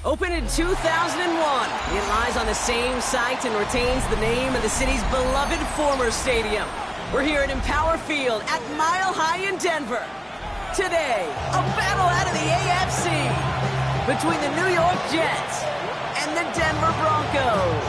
Opened in 2001, it lies on the same site and retains the name of the city's beloved former stadium. We're here at Empower Field at Mile High in Denver. Today, a battle out of the AFC between the New York Jets and the Denver Broncos.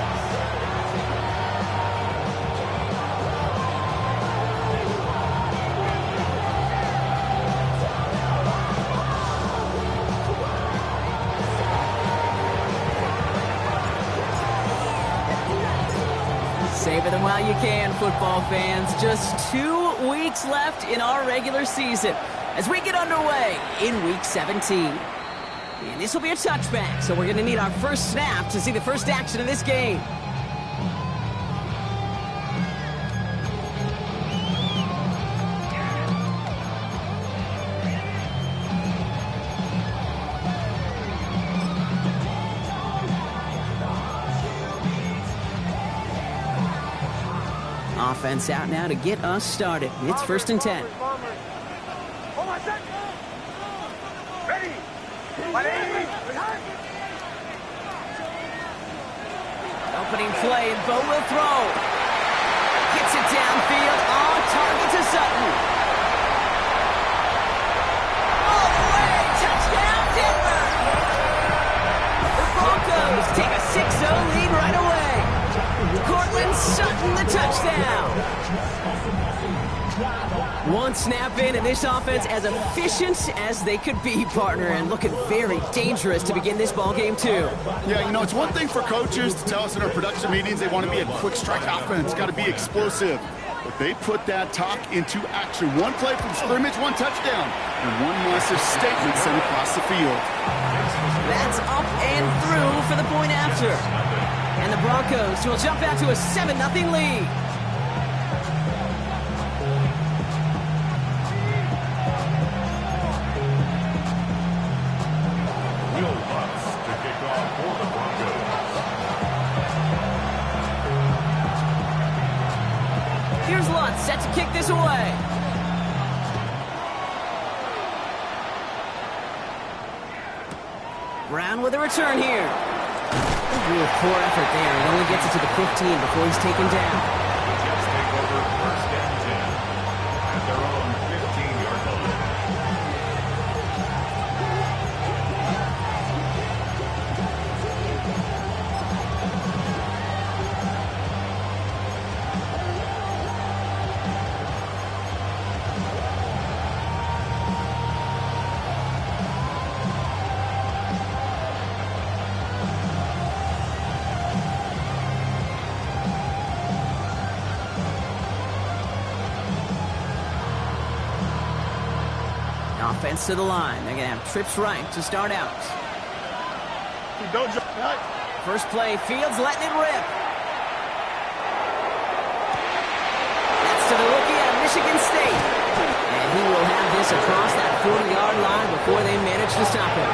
Savor them while you can, football fans. Just 2 weeks left in our regular season as we get underway in Week 17. And this will be a touchback, so we're going to need our first snap to see the first action of this game. Offense out now to get us started. It's 1st and 10. Ready. Opening play, and Bo will throw. Gets it downfield, on target to Sutton. All the way, touchdown Denver! The Broncos take a 6-0 lead right away. Cortland Sutton, the touchdown. One snap in, and this offense as efficient as they could be, partner, and looking very dangerous to begin this ball game too. Yeah, you know, it's one thing for coaches to tell us in our production meetings they want to be a quick strike offense, got to be explosive. But they put that talk into action. One play from scrimmage, one touchdown, and one massive statement sent across the field. That's up and through for the point after. And the Broncos will jump out to a 7-0 lead. Here's Lutz set to kick this away. Brown with a return here. Real poor effort there. He only gets it to the 15 before he's taken down. Jets take over 1st and 10 at their own 15-yard line. Offense to the line. They're going to have trips right to start out. First play, Fields letting it rip. That's to the rookie out of Michigan State. And he will have this across that 40-yard line before they manage to stop him.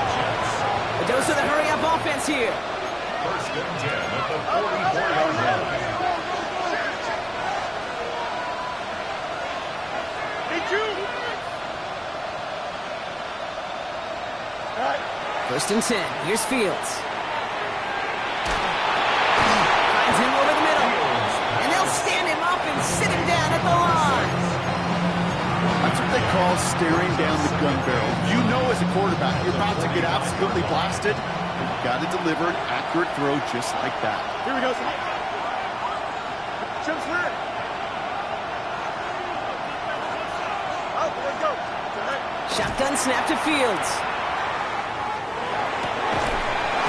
A dose of the hurry-up offense here. 1st and 10 at the 44-yard line. First and 10. Here's Fields. Finds him over the middle. And they'll stand him up and sit him down at the line. That's what they call staring down the gun barrel. You know as a quarterback you're about to get absolutely blasted. You've got to deliver an accurate throw just like that. Here we go. Chips ready. Oh, let's go. Shotgun snap to Fields.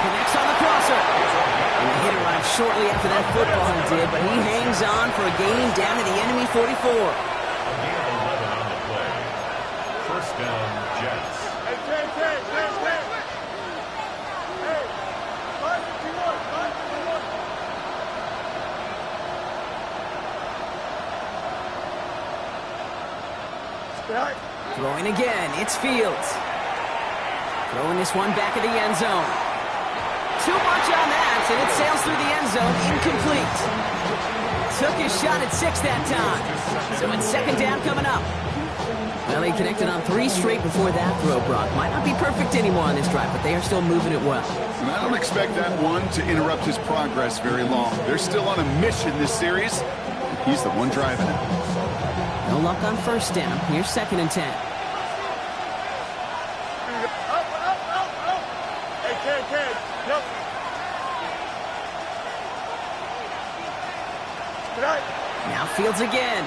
Connects on the crosser. And the hit arrived shortly after that football did, but he hangs on for a gain down to the enemy 44. A gain of 11 on the play. 1st down, Jets. Hey. Hey, 5-2-1. Throwing again, it's Fields. Throwing this one back at the end zone. Too much on that, and it sails through the end zone, incomplete. Took his shot at 6 that time. So it's 2nd down coming up. Well, he connected on 3 straight before that throw, Brock. Might not be perfect anymore on this drive, but they are still moving it well. And I don't expect that one to interrupt his progress very long. They're still on a mission this series. He's the one driving it. No luck on first down. Here's 2nd and 10. Hey, Ken. Yep. Tonight. Now Fields again.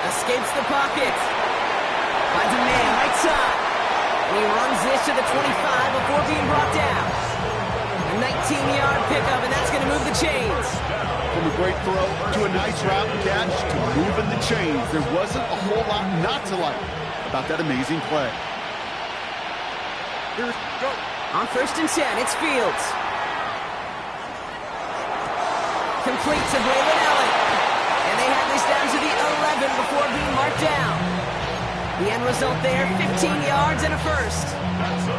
Escapes the pocket. Finds a man right side. And he runs this to the 25 before being brought down. A 19-yard pickup, and that's going to move the chains. From a great throw to a nice route catch to moving the chains. There wasn't a whole lot not to like about that amazing play. Here we go. On 1st and 10, it's Fields. Complete to Braylon Allen. And they have this down to the 11 before being marked down. The end result there, 15 yards and a first.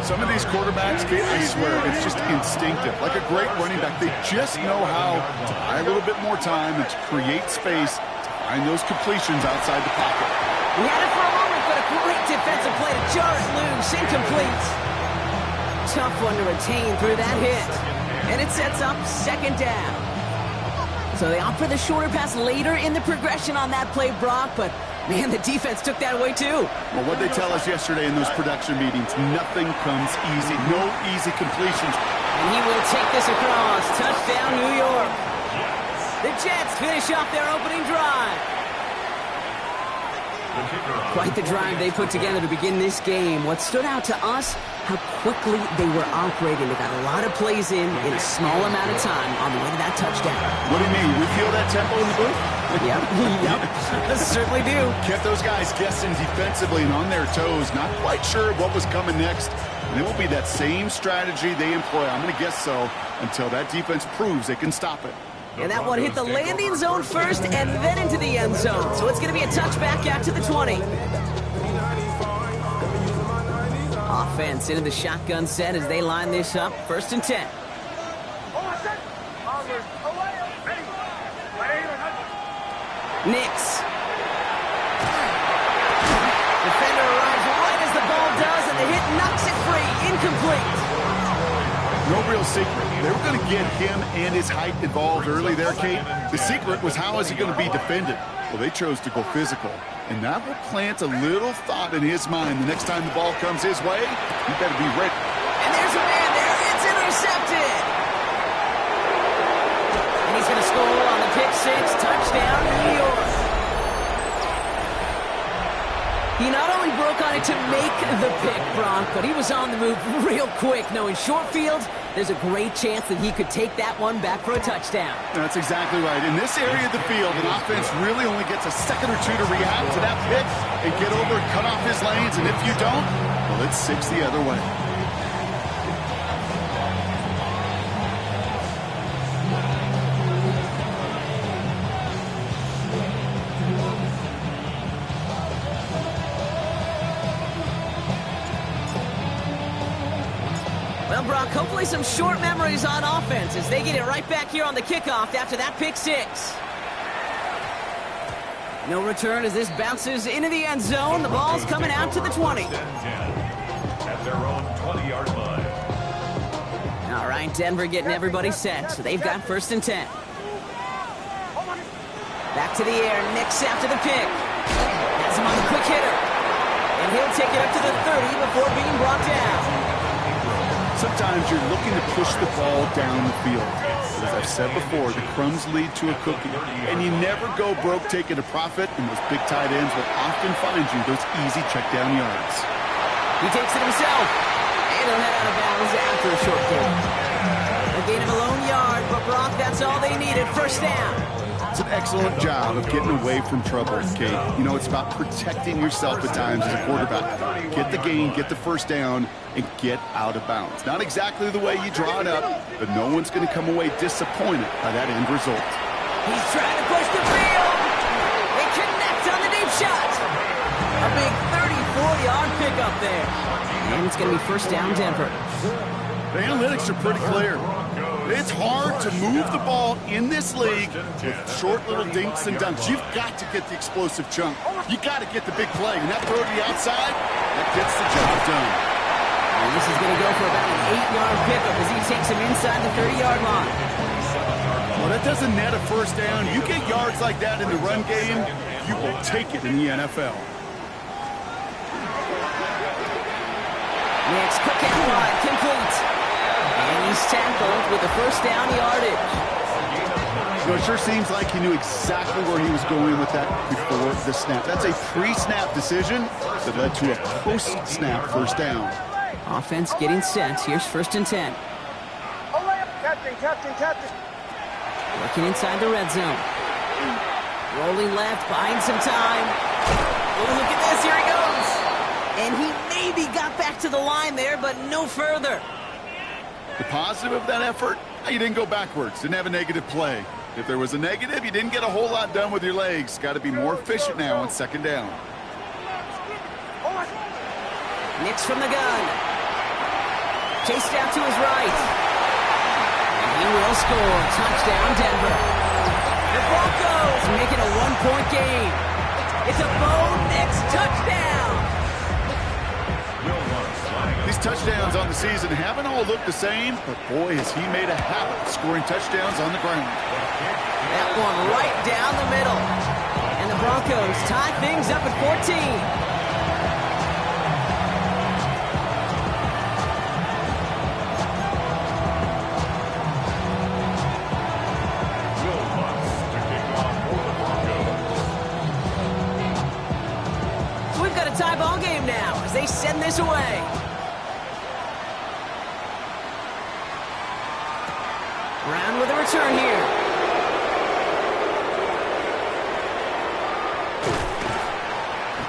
Some of these quarterbacks, Kate, I swear, it's just instinctive. Like a great running back, they just know how to buy a little bit more time and to create space to find those completions outside the pocket. He had it for a moment, but a great defensive play to jar it loose, incomplete. Tough one to retain through that hit. And it sets up 2nd down. So they opt for the shorter pass later in the progression on that play, Brock, but man, the defense took that away too. Well, what they tell us yesterday in those production meetings, nothing comes easy. No easy completions. And he will take this across. Touchdown, New York. The Jets finish off their opening drive. Quite the drive they put together to begin this game. What stood out to us, how quickly they were operating. They got a lot of plays in a small amount of time on the way to that touchdown. What do you mean? We feel that tempo in the booth? Yep. Certainly do. Kept those guys guessing defensively and on their toes, not quite sure what was coming next. And it will be that same strategy they employ, I'm going to guess so, until that defense proves they can stop it. And that one hit the landing zone first and then into the end zone. So it's going to be a touchback out to the 20. Offense into the shotgun set as they line this up. 1st and 10. Nix. Defender arrives right as the ball does, and the hit knocks it free. Incomplete. No real secret. They were going to get him and his height involved early there, Kate. The secret was how is he going to be defended? Well, they chose to go physical. And that will plant a little thought in his mind. The next time the ball comes his way, he better be ready. And there's a man there. It's intercepted. And he's going to score on the pick six. Touchdown, New York. He not only broke on it to make the pick, Brock, but he was on the move real quick. Knowing short field, there's a great chance that he could take that one back for a touchdown. That's exactly right. In this area of the field, an offense really only gets a second or two to react to that pick and get over and cut off his lanes. And if you don't, well, it's 6 the other way. Well, Brock, hopefully some short memories on offense as they get it right back here on the kickoff after that pick six. No return as this bounces into the end zone. The ball's coming out to the 20. At their own 20-yard line. All right, Denver getting everybody set. So they've got 1st and 10. Back to the air. Nix after the pick. Has him on the quick hitter. And he'll take it up to the 30 before being brought down. Sometimes you're looking to push the ball down the field. As I've said before, the crumbs lead to a cookie. And you never go broke taking a profit, and those big tight ends will often find you those easy check down yards. He takes it himself. And he'll head out of bounds after a short gain. A gain of a lone yard, but Brock, that's all they needed. 1st down. It's an excellent job of getting away from trouble, Kate. You know, it's about protecting yourself at times as a quarterback. Get the gain, get the 1st down, and get out of bounds. Not exactly the way you draw it up, but no one's going to come away disappointed by that end result. He's trying to push the field. They connect on the deep shot. A big 34-yard pickup there. And it's going to be 1st down, Denver. The analytics are pretty clear. It's hard to move the ball in this league with short little dinks and dunks. You've got to get the explosive chunk. You got to get the big play. And that throw to the outside, that gets the job done. And this is going to go for about an 8-yard pickup as he takes him inside the 30-yard line. Well, that doesn't net a first down. You get yards like that in the run game, you will take it in the NFL. Next, quick out wide, complete. And he's tackled with the first down yardage. You know, it sure seems like he knew exactly where he was going with that before the snap. That's a pre-snap decision that led to a post-snap first down. Offense getting set. Here's 1st and 10. Captain. Working inside the red zone. Rolling left, buying some time. Oh, look at this. Here he goes. And he maybe got back to the line there, but no further. The positive of that effort, you didn't go backwards, didn't have a negative play. If there was a negative, you didn't get a whole lot done with your legs. Got to be more efficient now on 2nd down. Nix from the gun. Chased out to his right. And he will score. Touchdown, Denver. The Broncos making a 1-point game. It's a Bo Nix touchdown. These touchdowns on the season haven't all looked the same, but boy, has he made a habit of scoring touchdowns on the ground. That one right down the middle. And the Broncos tie things up at 14. Tie ball game now as they send this away. Brown with a return here.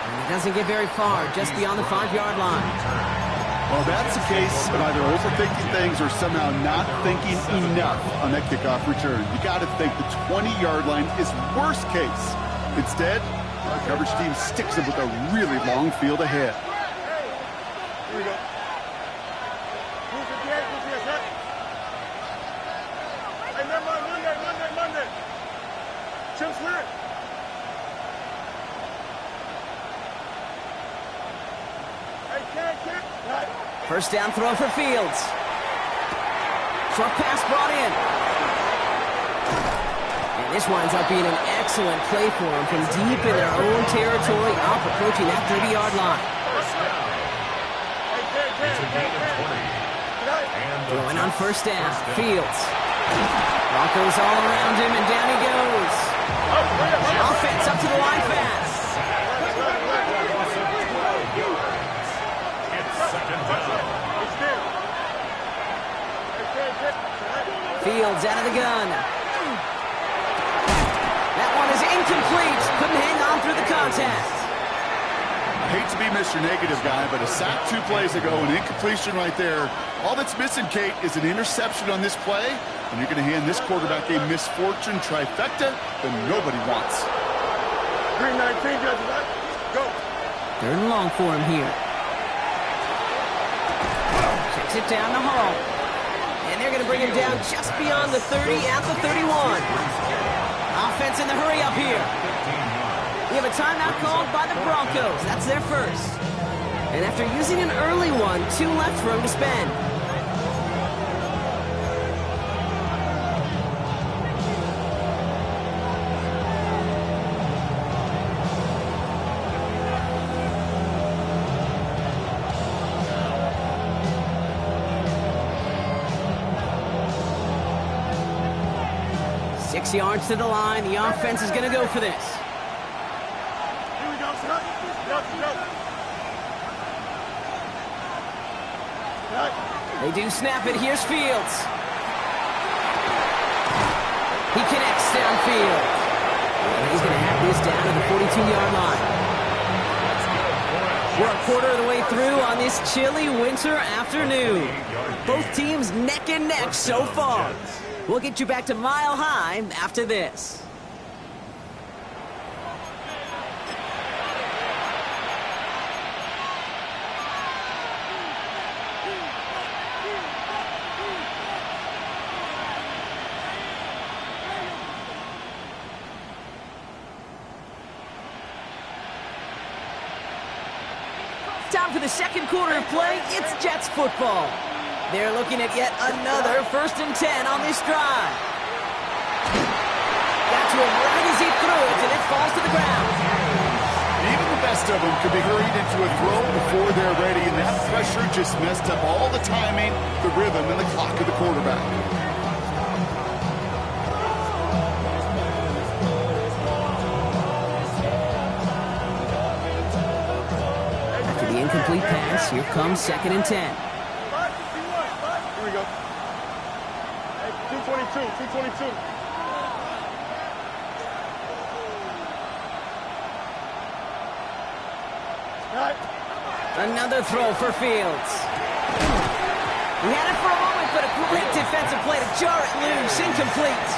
And he doesn't get very far, just beyond the 5-yard line. Well, that's the case of either overthinking things or somehow not thinking enough on that kickoff return. You got to think the 20-yard line is worst case. Instead, the coverage team sticks him with a really long field ahead. Here we go. Who's the kid? Who's the set? Hey, Monday. Jim Swear. Hey, kid. Right. First down throw for Fields. Short pass brought in. This winds up being an excellent play for him from deep in their own territory, up approaching that 30-yard line. Throwing on first down, Fields. Broncos all around him, and down he goes. Offense up to the line fast. Fields out of the gun. Is incomplete. Couldn't hang on through the contact. I hate to be Mr. Negative guy, but a sack 2 plays ago, an incompletion right there. All that's missing, Kate, is an interception on this play, and you're going to hand this quarterback a misfortune trifecta that nobody wants. 319, judges. Go. 3rd and long for him here. Kicks it down to Hall. And they're going to bring him down just beyond the 30 at the 31. Offense in the hurry up here. We have a timeout called by the Broncos. That's their first. And after using an early one, 2 left for him to spend. Yards to the line. The offense is going to go for this. Here we go, son. They do snap it. Here's Fields. He connects downfield. And he's going to have this down to the 42-yard line. We're a quarter of the way through on this chilly winter afternoon. Both teams neck and neck so far. We'll get you back to Mile High after this. down for the second quarter of play. It's Jets football. They're looking at yet another 1st and 10 on this drive. Got to him right as he threw it, and it falls to the ground. Even the best of them could be hurried into a throw before they're ready, and that pressure just messed up all the timing, the rhythm, and the clock of the quarterback. After the incomplete pass, here comes 2nd and 10. Here we go. Hey, 222. Right. Another throw for Fields. He had it for a moment, but a great defensive play to jar it loose. Incomplete.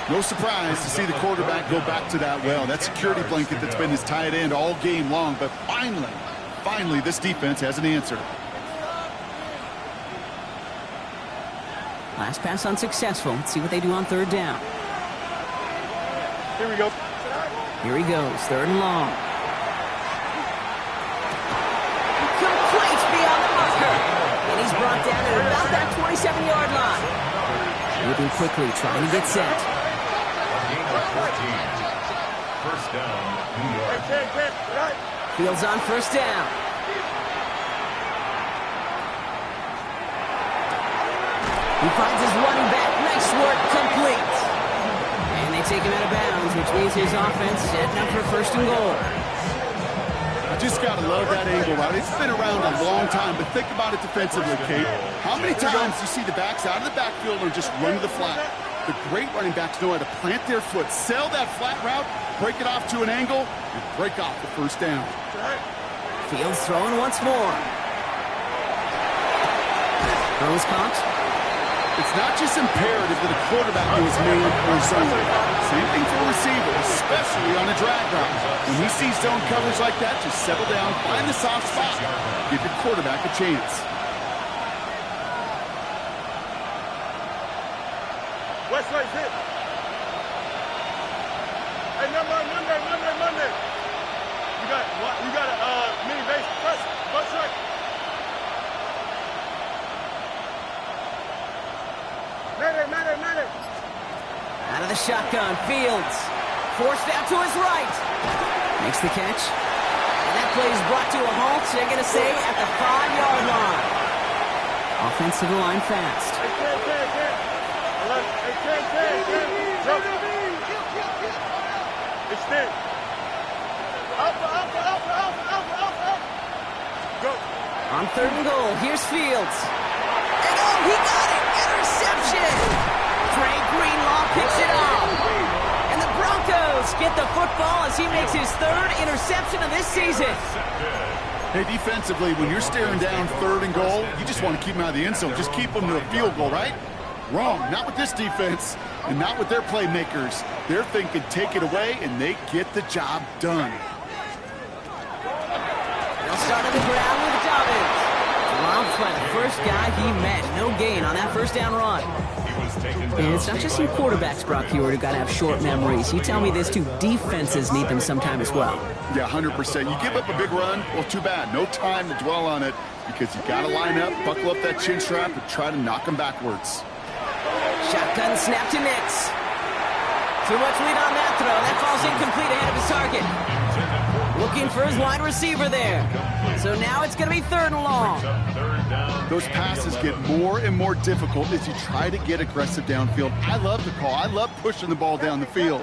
No surprise to see the quarterback go back to that well. That security blanket that's been his tight end all game long, but finally, this defense has an answer. Last pass unsuccessful. Let's see what they do on 3rd down. Here we go. Here he goes, 3rd and long. Complete beyond the marker. And he's brought down at about that 27-yard line. Moving quickly, trying to get set. Gain of 14. First down, New York. Right. Fields on 1st down. He finds his running back. Nice work, complete. And they take him out of bounds, which means his offense setting up for 1st and goal. I just got to love that angle route. It's been around a long time, but think about it defensively, Kate. How many times do you see the backs out of the backfield or just run to the flat? The great running backs know how to plant their foot, sell that flat route, break it off to an angle, and break off the 1st down. Fields throwing once more. Throws caught. It's not just imperative that a quarterback knows man or zone. Same thing for a receiver, especially on a drag route. When he sees zone coverage like that, just settle down, find the soft spot, give your quarterback a chance. West right hit. Hey, Monday. You got a mini base press. West right. Madden. Out of the shotgun, Fields. Forced out to his right. Makes the catch. And that play is brought to a halt, they're going to say, at the 5-yard line. Offensive line fast. Extend. Go. On 3rd and goal, here's Fields. And oh, he got it! Interception! Trey Greenlaw picks it up. And the Broncos get the football as he makes his 3rd interception of this season. Hey, defensively, when you're staring down 3rd and goal, you just want to keep him out of the end zone. Just keep him to a field goal, right? Wrong. Not with this defense and not with their playmakers. They're thinking take it away, and they get the job done. They'll start on the ground with Dobbins. Dropped by the first guy he met. No gain on that 1st down run. And it's not just some quarterbacks, Brock Hewitt, who got to have short memories. You tell me this too, defenses need them sometime as well. Yeah, 100%. You give up a big run, well, too bad. No time to dwell on it because you got to line up, buckle up that chin strap, and try to knock them backwards. Shotgun snap to Nix. Too much lead on that throw. That falls incomplete ahead of his target. Looking for his wide receiver there. So now it's going to be 3rd and long. Those passes get more and more difficult as you try to get aggressive downfield. I love the call. I love pushing the ball down the field.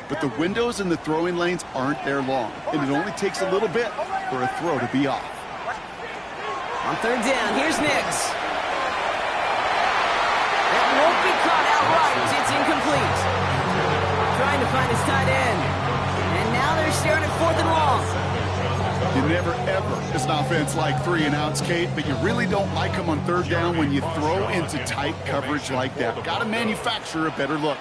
But the windows in the throwing lanes aren't there long. And it only takes a little bit for a throw to be off. On 3rd down, here's Nix. That won't be caught outright. It's incomplete. Trying to find his tight end. And now they're staring at 4th and long. You never, ever, as an offense, like 3 and outs, Kate, but you really don't like them on 3rd down when you throw into tight coverage like that. Got to manufacture a better look.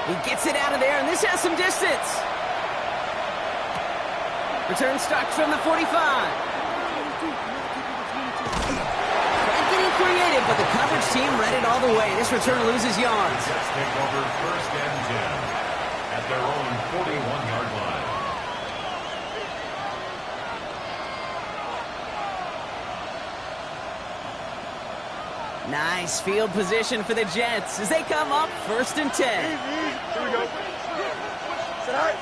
He gets it out of there, and this has some distance. Return starts from the 45. Tried getting creative, but the coverage team read it all the way. This return loses yards. Jets take over 1st and 10 at their own 41-yard line. Nice field position for the Jets as they come up 1st and 10. Here we go. Sit high.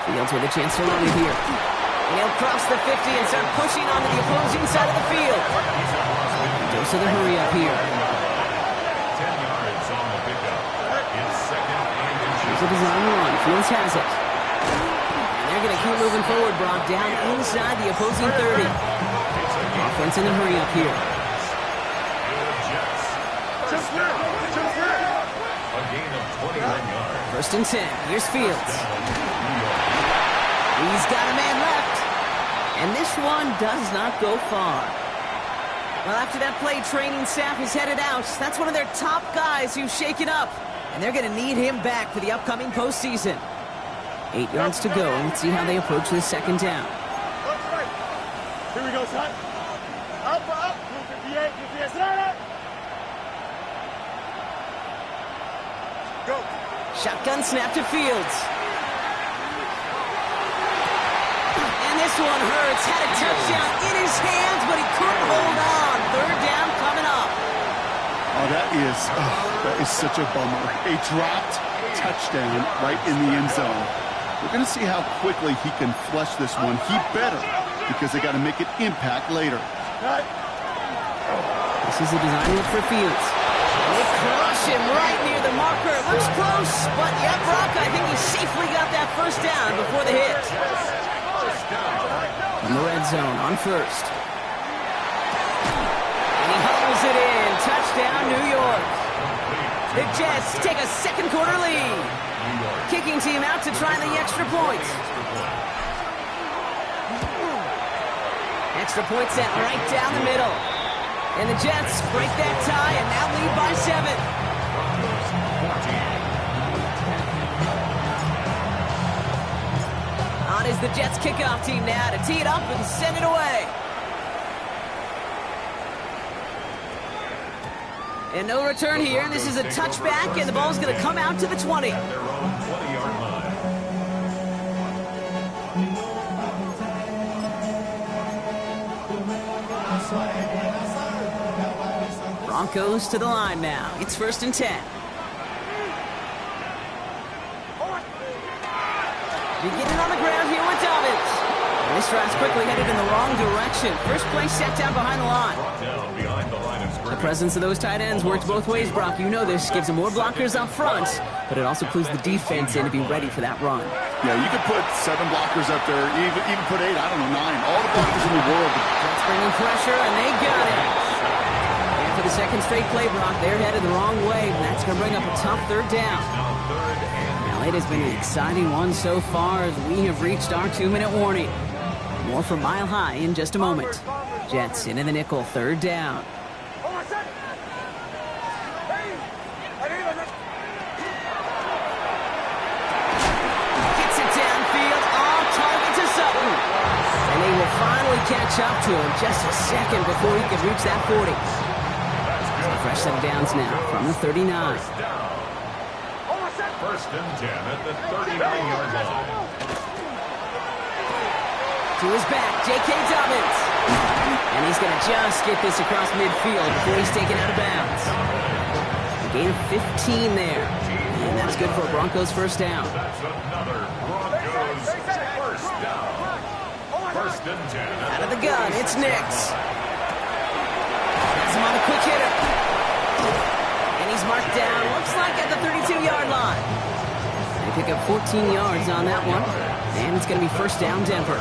Fields with a chance to run it here. And he'll cross the 50 and start pushing onto the opposing side of the field. Goes to the hurry up here. 10 yards on the pickup. It's 2nd and inches. Here's a design run. Fields has it. And they're going to keep moving forward, Brock, down inside the opposing 30. Offense in the hurry up here. Just clear. Just clear. A gain of 21 yards. 1st and 10. Here's Fields. He's got a man left. And this one does not go far. Well, after that play, training staff is headed out. That's one of their top guys who's shaken up. And they're going to need him back for the upcoming postseason. 8 yards to go. Let's see how they approach this 2nd down. Here we go, son. Up. 58. Sit down. Go. Shotgun snap to Fields. And this one hurts. Had a touchdown in his hands, but he couldn't hold on. 3rd down coming up. Oh, that is such a bummer. A dropped touchdown right in the end zone. We're going to see how quickly he can flush this one. He better, because they got to make it impact later. This is a design look for Fields. They crush him right near the marker. Looks close, but yeah, Brock, I think he safely got that 1st down before the hit. In the red zone on 1st. And he hauls it in. Touchdown, New York. The Jets take a 2nd quarter lead. Kicking team out to try the extra points. Extra point set right down the middle. And the Jets break that tie and now lead by 7. On is the Jets kickoff team now to tee it up and send it away. And no return here. This is a touchback, and the ball's going to come out to the 20. At their own 20-yard line. Broncos to the line now. It's 1st and 10. Beginning on the ground here with Dobbins. And this drive's quickly headed in the wrong direction. First play set down behind the line. Down behind the line of The scrimmage. presence of those tight ends works both ways, Brock. You know this. Gives them more blockers up front, but it also clues the defense in to be ready for that run. Yeah, you could put 7 blockers up there, even put 8, I don't know, 9. All the blockers in the world. Jets bringing pressure, and they got it. And for the 2nd straight play, Brock, they're headed the wrong way. That's going to bring up a tough 3rd down. Now 3rd and Now, it has been an exciting one so far as we have reached our 2-minute warning. More from Mile High in just a moment. Jets into the nickel, 3rd down. Gets it downfield, all target to Sutton. And they will finally catch up to him just a second before he can reach that 40. So a fresh set of downs now from the 39. down. 1st and 10 at the 39-yard line. To his back, J.K. Dobbins. And he's going to just get this across midfield before he's taken out of bounds. A gain of 15 there. And that's good for a Broncos 1st down. That's another Broncos 1st down. 1st and 10. Out of the gun, it's Nix. Has him on a quick hitter. And he's marked down, looks like at the 32-yard line. They pick up 14 yards on that one. And it's going to be 1st down, Denver.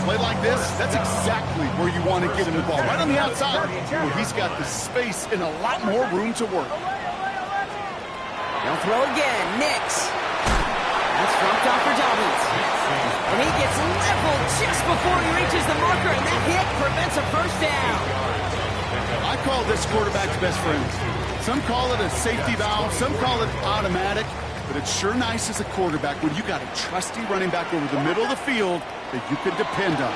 Play like this, that's exactly where you want to get him the ball. Right on the outside, where he's got the space and a lot more room to work. They'll throw again. Nix. That's dropped off for Dobbins. And he gets leveled just before he reaches the marker, and that hit prevents a 1st down. I call this quarterback's best friend. Some call it a safety valve, some call it automatic, but it's sure nice as a quarterback when you got a trusty running back over the middle of the field that you can depend on.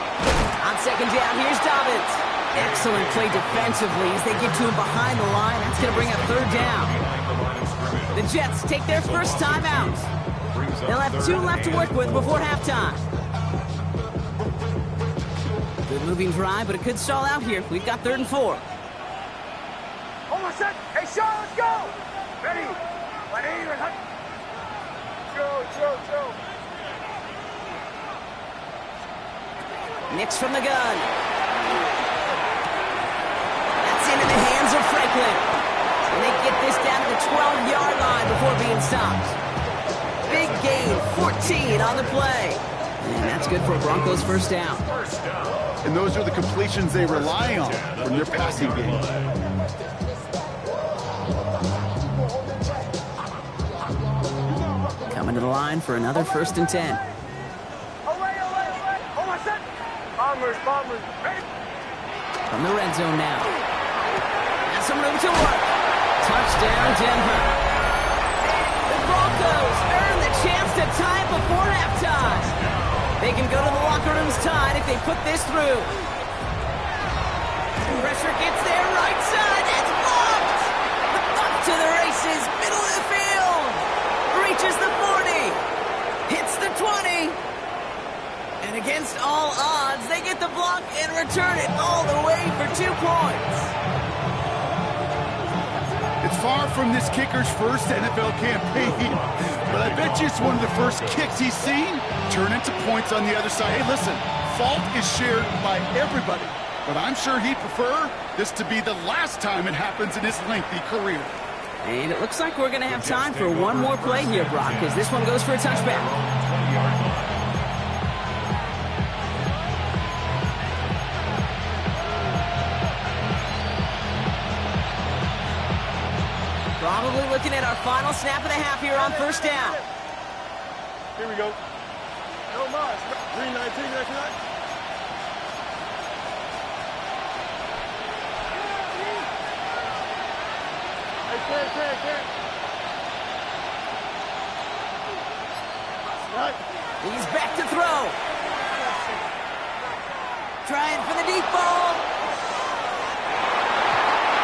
On 2nd down, here's Dobbins. Excellent play defensively as they get to him behind the line. That's going to bring up 3rd down. The Jets take their 1st timeout. They'll have 2 left to work with before halftime. Good moving drive, but it could stall out here. We've got 3rd and 4. Almost set. Hey, Sean, let's go. Ready. Joe. Nix from the gun. That's into the hands of Franklin. And they get this down to the 12-yard line before being stopped. Big gain, 14 on the play. And that's good for a Broncos first down. And those are the completions they rely on from their passing game. Coming to the line for another 1st and 10. Almost set. Bombers. Ready. From the red zone now. Has some room to work. Touchdown, Denver. The Broncos earn the chance to tie it before halftime. They can go to the locker rooms tied if they put this through. Pressure gets there, right side. It's blocked. Up to the races, middle of the field. Reaches the 40. Hits the 20. And against all odds, they get the block and return it all the way for 2 points. It's far from this kicker's first NFL campaign, but I bet you it's one of the first kicks he's seen turn into points on the other side. Hey, listen, fault is shared by everybody, but I'm sure he'd prefer this to be the last time it happens in his lengthy career. And it looks like we're going to have time for one more play here, Brock, because this one goes for a touchback. Probably looking at our final snap of the half here on 1st down. Here we go. No more. 319, 99. Hey, Ken. Right. He's back to throw. Trying for the deep ball.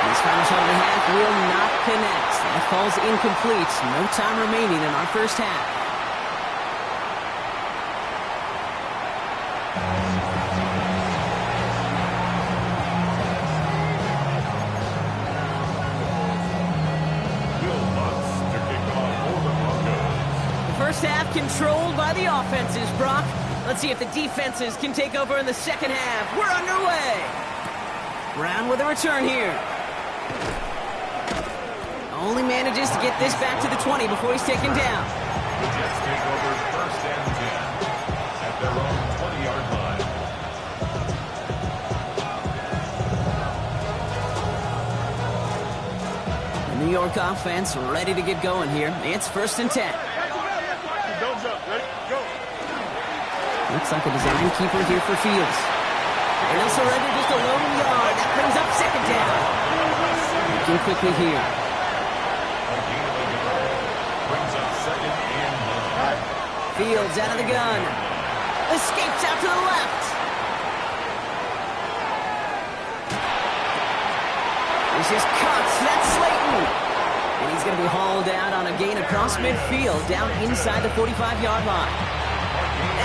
This final shot of the half will not connect. That falls incomplete. No time remaining in our first half. The first half controlled by the offenses, Brock. Let's see if the defenses can take over in the second half. We're underway. Brown with a return here. Only manages to get this back to the 20 before he's taken down. The Jets take over 1st and 10 at their own 20-yard line. The New York offense ready to get going here. It's 1st and 10. Don't jump. Ready? Go. Looks like a design keeper here for Fields. And they'll surrender just a lone yard. That brings up 2nd down. Looking quickly here. Fields out of the gun. Escapes out to the left. This is cuts. That's Slayton. And he's going to be hauled out on a gain across midfield down inside the 45-yard line.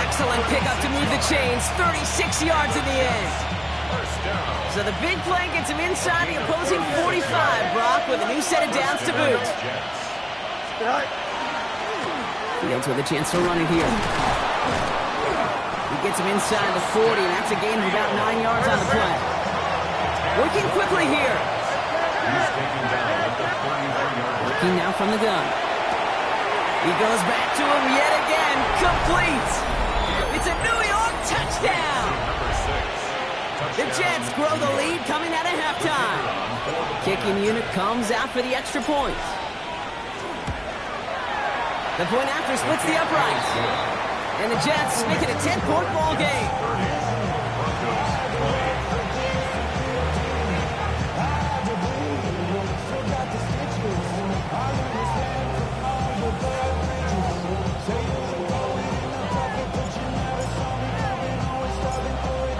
Excellent pickup to move the chains. 36 yards in the end. So the big play gets him inside the opposing 45, Brock, with a new set of downs to boot. Fields with a chance to run it here. He gets him inside the 40, and that's a gain of about 9 yards on the play. Working quickly here. Working now from the gun. He goes back to him yet again. Complete. It's a New York touchdown. The Jets grow the lead coming out of halftime. Kicking unit comes out for the extra point. The point after splits the uprights. And the Jets make it a 10-point ball game.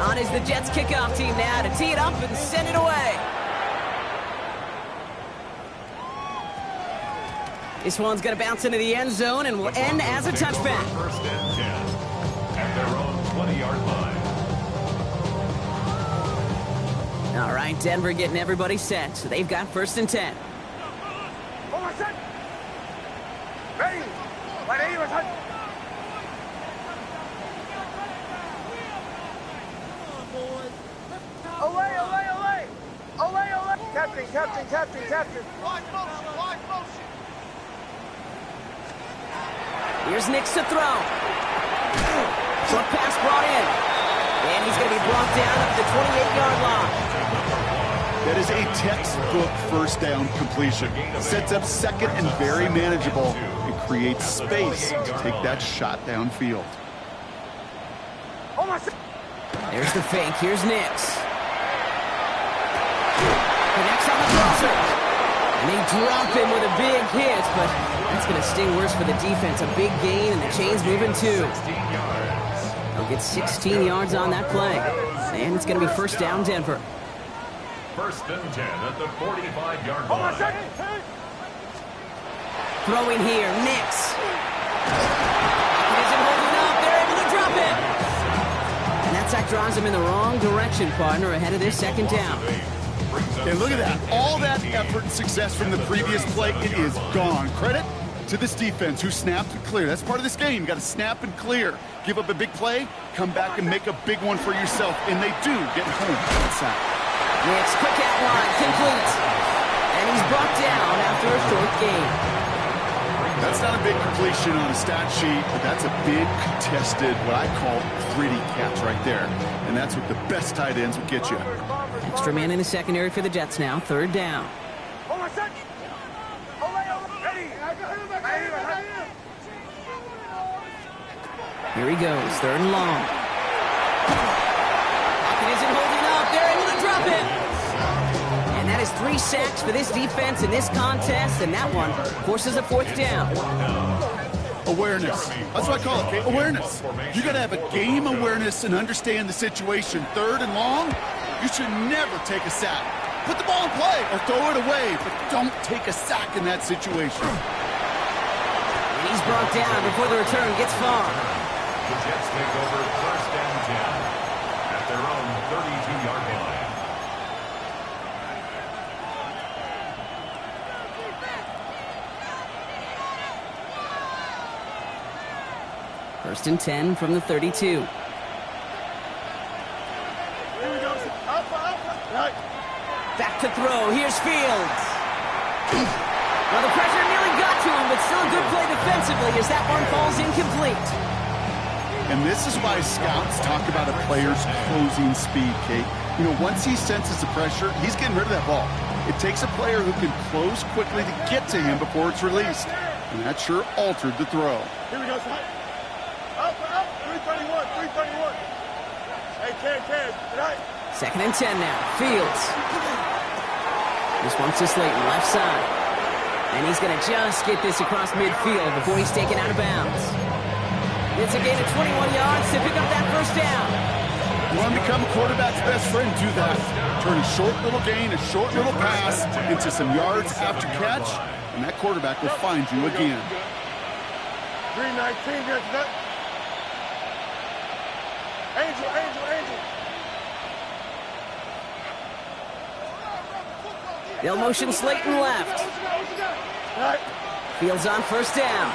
On is the Jets kickoff team now to tee it up and send it away. This one's going to bounce into the end zone and will end as a touchback. 1st and 10 at their own 20-yard line. All right, Denver getting everybody set. So they've got 1st and 10. Captain. Wide motion. Here's Nix to throw. Short pass brought in. And he's going to be brought down up the 28-yard line. That is a textbook 1st down completion. Sets up 2nd and very manageable. It creates space to take that shot downfield. There's the fake. Here's Nix. Connects on the crosser. And they drop him with a big hit, but that's going to sting worse for the defense. A big gain, and the chain's moving too. They'll get 16 yards on that play. And it's going to be 1st down, Denver. 1st and 10 at the 45-yard line. Throwing here, Nix. He isn't holding up. They're able to drop him. And that sack drives him in the wrong direction, partner, ahead of their 2nd down. And look at that. All that effort and success from the previous play, it is gone. Credit to this defense who snapped and clear. That's part of this game. You got to snap and clear. Give up a big play, come back and make a big one for yourself. And they do get home inside. Nix, quick out line, complete. And he's brought down after a short gain. That's not a big completion on a stat sheet, but that's a big contested, what I call gritty catch right there. And that's what the best tight ends will get you. Extra man in the secondary for the Jets now. 3rd down. Here he goes. 3rd and long. Pocket isn't holding up. They're able to drop him. And that is 3 sacks for this defense in this contest. And that one forces a 4th down. Awareness. That's what I call it, okay? Awareness. You got to have a game awareness and understand the situation. 3rd and long, you should never take a sack. Put the ball in play or throw it away, but don't take a sack in that situation. And he's brought down before the return gets far. The Jets take over 1st and 10 at their own 32-yard line. First and 10 from the 32. Back to throw. Here's Fields. Well, the pressure nearly got to him, but still a good play defensively as that one falls incomplete. And this is why scouts talk about a player's closing speed, Kate. You know, once he senses the pressure, he's getting rid of that ball. It takes a player who can close quickly to get to him before it's released. And that sure altered the throw. Here we go, son. Up, 331. Hey, Ken, tonight. 2nd and 10 now. Fields. This one's to Slayton, left side. And he's going to just get this across midfield before he's taken out of bounds. It's a gain of 21 yards to pick up that 1st down. You want to become a quarterback's best friend, do that. Turn a short little gain, a short little pass into some yards after catch, and that quarterback will find you again. 319 here tonight. Angel. They'll motion Slayton left. Fields on 1st down.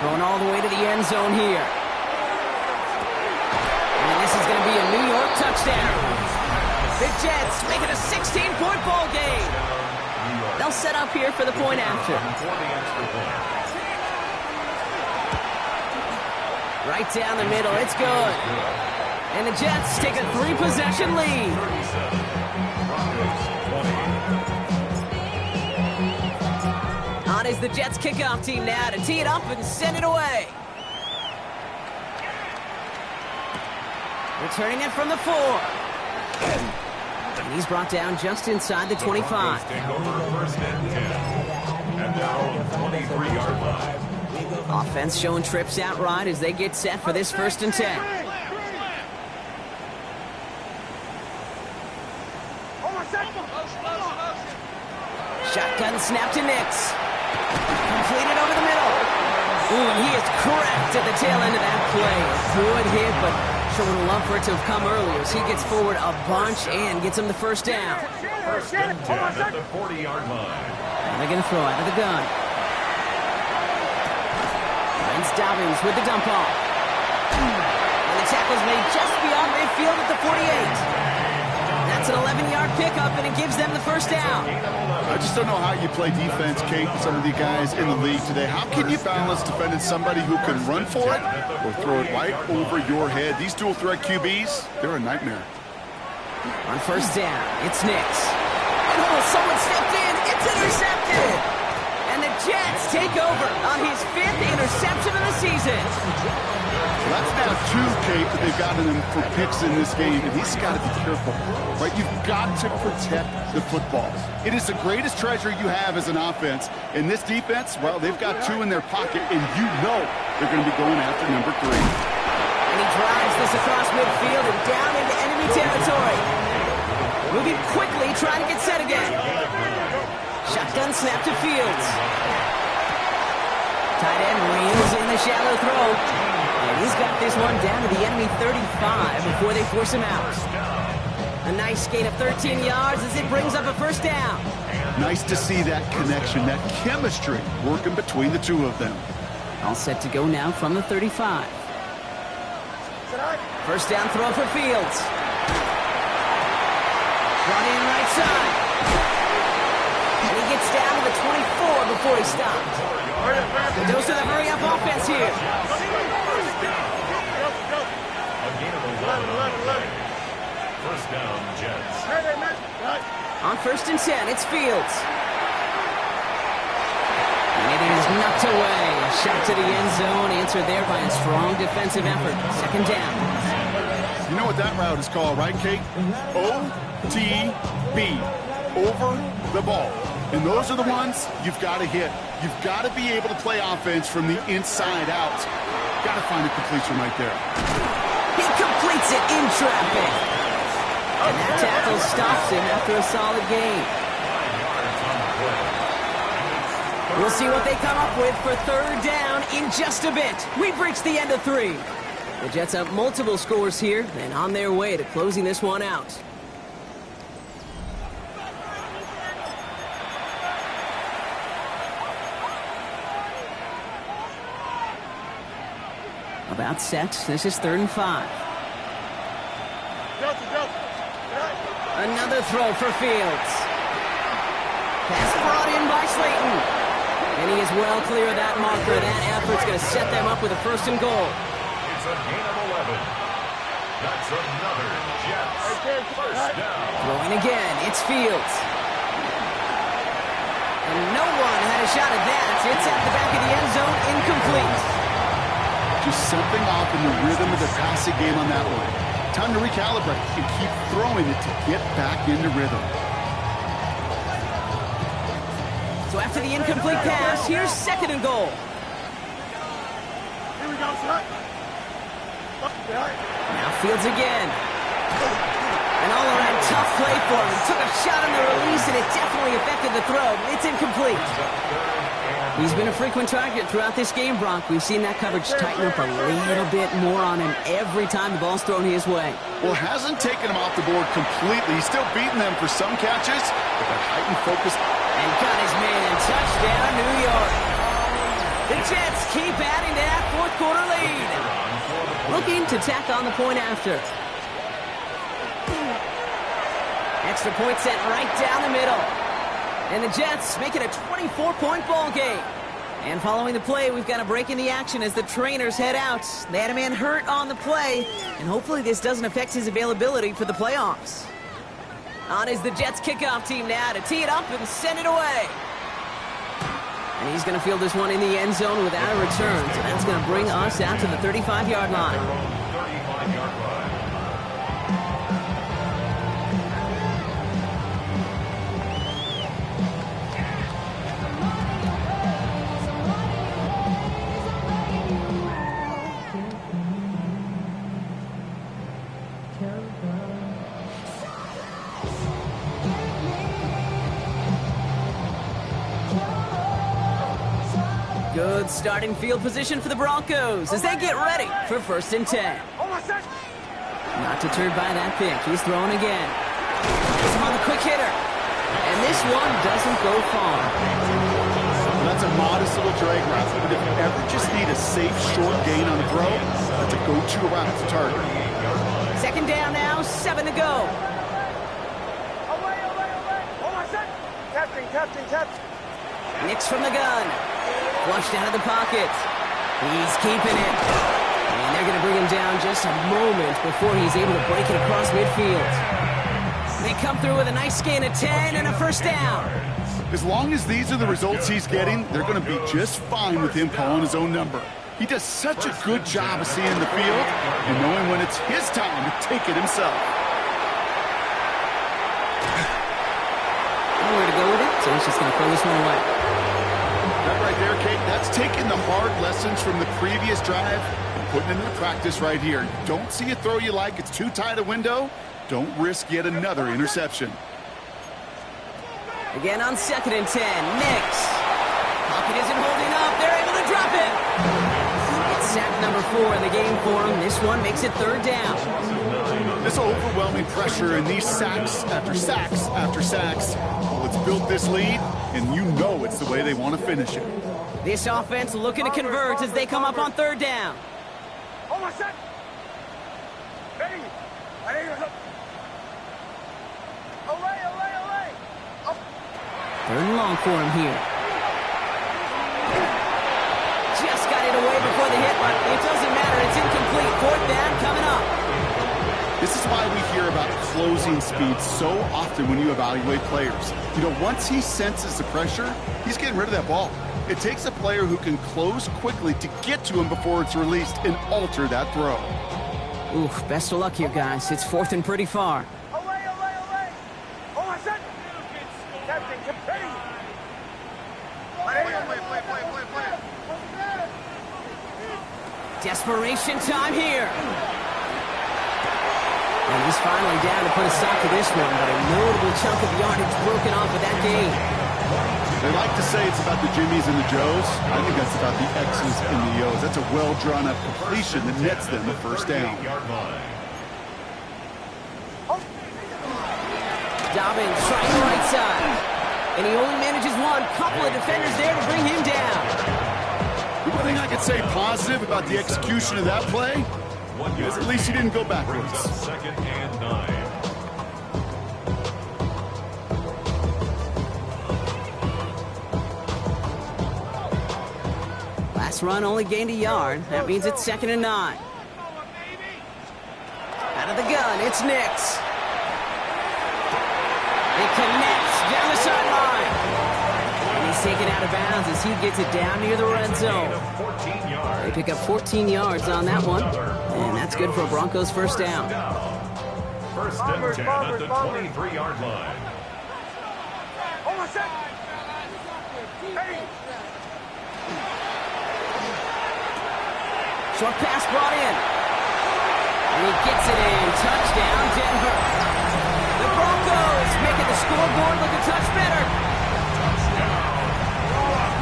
Thrown all the way to the end zone here. And this is going to be a New York touchdown. The Jets make it a 16-point ball game. They'll set up here for the point after. Right down the middle. It's good. And the Jets take a 3-possession lead. On is the Jets kickoff team now to tee it up and send it away. Returning it from the 4. And he's brought down just inside the 25. Take over 1st and 10 at their own 23-yard line. Offense showing trips out right as they get set for this 1st and 10. Shotgun snap to Nix. Completed over the middle. Ooh, and he is correct at the tail end of that play. A good hit, but Sure would have loved for it to have come earlier as he gets forward a bunch and gets him the first down. First and 10 at the 40-yard line. And they're going to throw out of the gun. Lance Dobbins with the dump off. And the tackle's made just beyond midfield at the 48. That's an 11-yard pickup, and it gives them the first down. I just don't know how you play defense, Kate, and some of the guys in the league today. How can you balance defending somebody who can run for it or throw it right over your head? These dual threat QBs, they're a nightmare. On first down, it's Nix. And someone stepped in. It's intercepted. And the Jets take over on his 5th interception of the season. Well, that's now 2, Kate, that they've gotten him for picks in this game, and he's got to be careful, right? You've got to protect the football. It is the greatest treasure you have as an offense. And this defense, well, they've got 2 in their pocket, and you know they're going to be going after number 3. And he drives this across midfield and down into enemy territory. Moving quickly, trying to get set again. Shotgun snap to Fields. Tight end reels in the shallow throw. And he's got this one down to the enemy 35 before they force him out. A nice gain of 13 yards as it brings up a first down. Nice to see that connection, that chemistry working between the 2 of them. All set to go now from the 35. First down throw for Fields. Brought in right side. And he gets down to the 24 before he stopped. The dose of the hurry-up offense here. A gain of 11. First down, Jets. On first and 10, it's Fields. And it is knocked away. A shot to the end zone, answered there by a strong defensive effort. Second down. You know what that route is called, right, Kate? OTB, over the ball. And those are the ones you've got to hit. You've got to be able to play offense from the inside out. Got to find a completion right there. He completes it in traffic. And that tackle stops him after a solid gain. We'll see what they come up with for third down in just a bit. We've reached the end of 3. The Jets have multiple scores here and on their way to closing this one out. About set. This is 3rd and 5. Another throw for Fields. Pass brought in by Slayton. And he is well clear of that marker. That effort's going to set them up with a 1st and goal. It's a gain of 11. That's another Jets. First down. Throwing again. It's Fields. And no one had a shot at that. It's at the back of the end zone. Incomplete. Just something off in the rhythm of the passing game on that one. Time to recalibrate and keep throwing it to get back into rhythm. So after the incomplete pass, here's 2nd and goal. Here we go, son. Now Fields again. An all-around tough play for him. He took a shot on the release, and it definitely affected the throw. It's incomplete. He's been a frequent target throughout this game, Brock. We've seen that coverage tighten up a little bit more on him every time the ball's thrown his way. Well, hasn't taken him off the board completely. He's still beating them for some catches, but that heightened focus. And got his man. Touchdown, New York. The Jets keep adding to that 4th quarter lead. Looking to tack on the point after. Extra point set right down the middle. And the Jets make it a 24-point ball game. And following the play, we've got a break in the action as the trainers head out. They had a man hurt on the play, and hopefully this doesn't affect his availability for the playoffs. On is the Jets kickoff team now to tee it up and send it away. And he's going to field this one in the end zone without a return. So that's going to bring us out to the 35-yard line. 35-yard line. Good starting field position for the Broncos as they get ready for 1st and 10. Not deterred by that pick. He's throwing again. He's on the quick hitter. And this one doesn't go far. Well, that's a modest little drag route, but if you ever just need a safe, short gain on the throw, that's a go-to route to target. Second down now, 7 to go. Away. Hold on, set. Captain. Nix from the gun. Flushed out of the pocket. He's keeping it. And they're going to bring him down just a moment before he's able to break it across midfield. They come through with a nice gain of 10 and a first down. As long as these are the results he's getting, they're going to be just fine with him calling his own number. He does such a good job of seeing the field and knowing when it's his time to take it himself. Nowhere to go with it, so he's just going to throw this one away. That right there, Kate, that's taking the hard lessons from the previous drive and putting it into practice right here. You don't see a throw you like, it's too tight a window. Don't risk yet another interception. Again on 2nd and 10, Nix. Pocket isn't holding up. They're able to drop it. It's sack number 4 in the game for him. This one makes it 3rd down. This overwhelming pressure and these sacks after sacks after sacks, well, it's built this lead, and you know it's the way they want to finish it. This offense looking to convert as they come up on 3rd down. Hold on, set. Ready. Away. 3rd and long for him here. Just got it away before the hit, but it doesn't matter. It's incomplete. 4th down coming up. This is why we hear about closing speed so often when you evaluate players. You know, once he senses the pressure, he's getting rid of that ball. It takes a player who can close quickly to get to him before it's released and alter that throw. Oof, best of luck here, guys. It's 4th and pretty far. Away. Hold on, set. Captain, ready. Play. Desperation time here. And he's finally down to put a stop to this one, but a notable chunk of yardage broken off with that gain. They like to say it's about the Jimmies and the Joes. I think that's about the X's and the O's. That's a well-drawn-up completion that nets them a first down. Dobbins trying the right side. And he only manages one. Couple of defenders there to bring him down. The one thing I could say positive about the execution of that play is at least he didn't go backwards. 2nd and 9. Last run only gained a yard. That means it's 2nd and 9. Out of the gun, it's Nix. It connects down the sideline. And he's taken out of bounds as he gets it down near the red zone. They pick up 14 yards on that one. And that's good for a Broncos first down. First and 10 at the 23-yard line. Hold on, set. Ready. Short pass brought in. And he gets it in. Touchdown, Denver. The Broncos making the scoreboard look a touch better.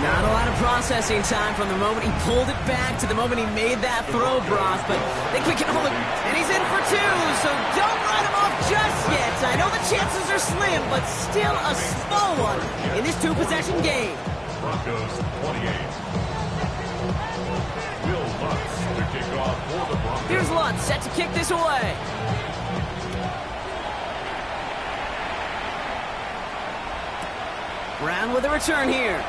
Not a lot of processing time from the moment he pulled it back to the moment he made that throw, Brock. But I think we can hold it. And he's in for 2, so don't write him off just yet. I know the chances are slim, but still a small one in this 2-possession game. Broncos 28. Will Lutz to kick off for the Broncos. Here's Lutz set to kick this away. Brown with a return here.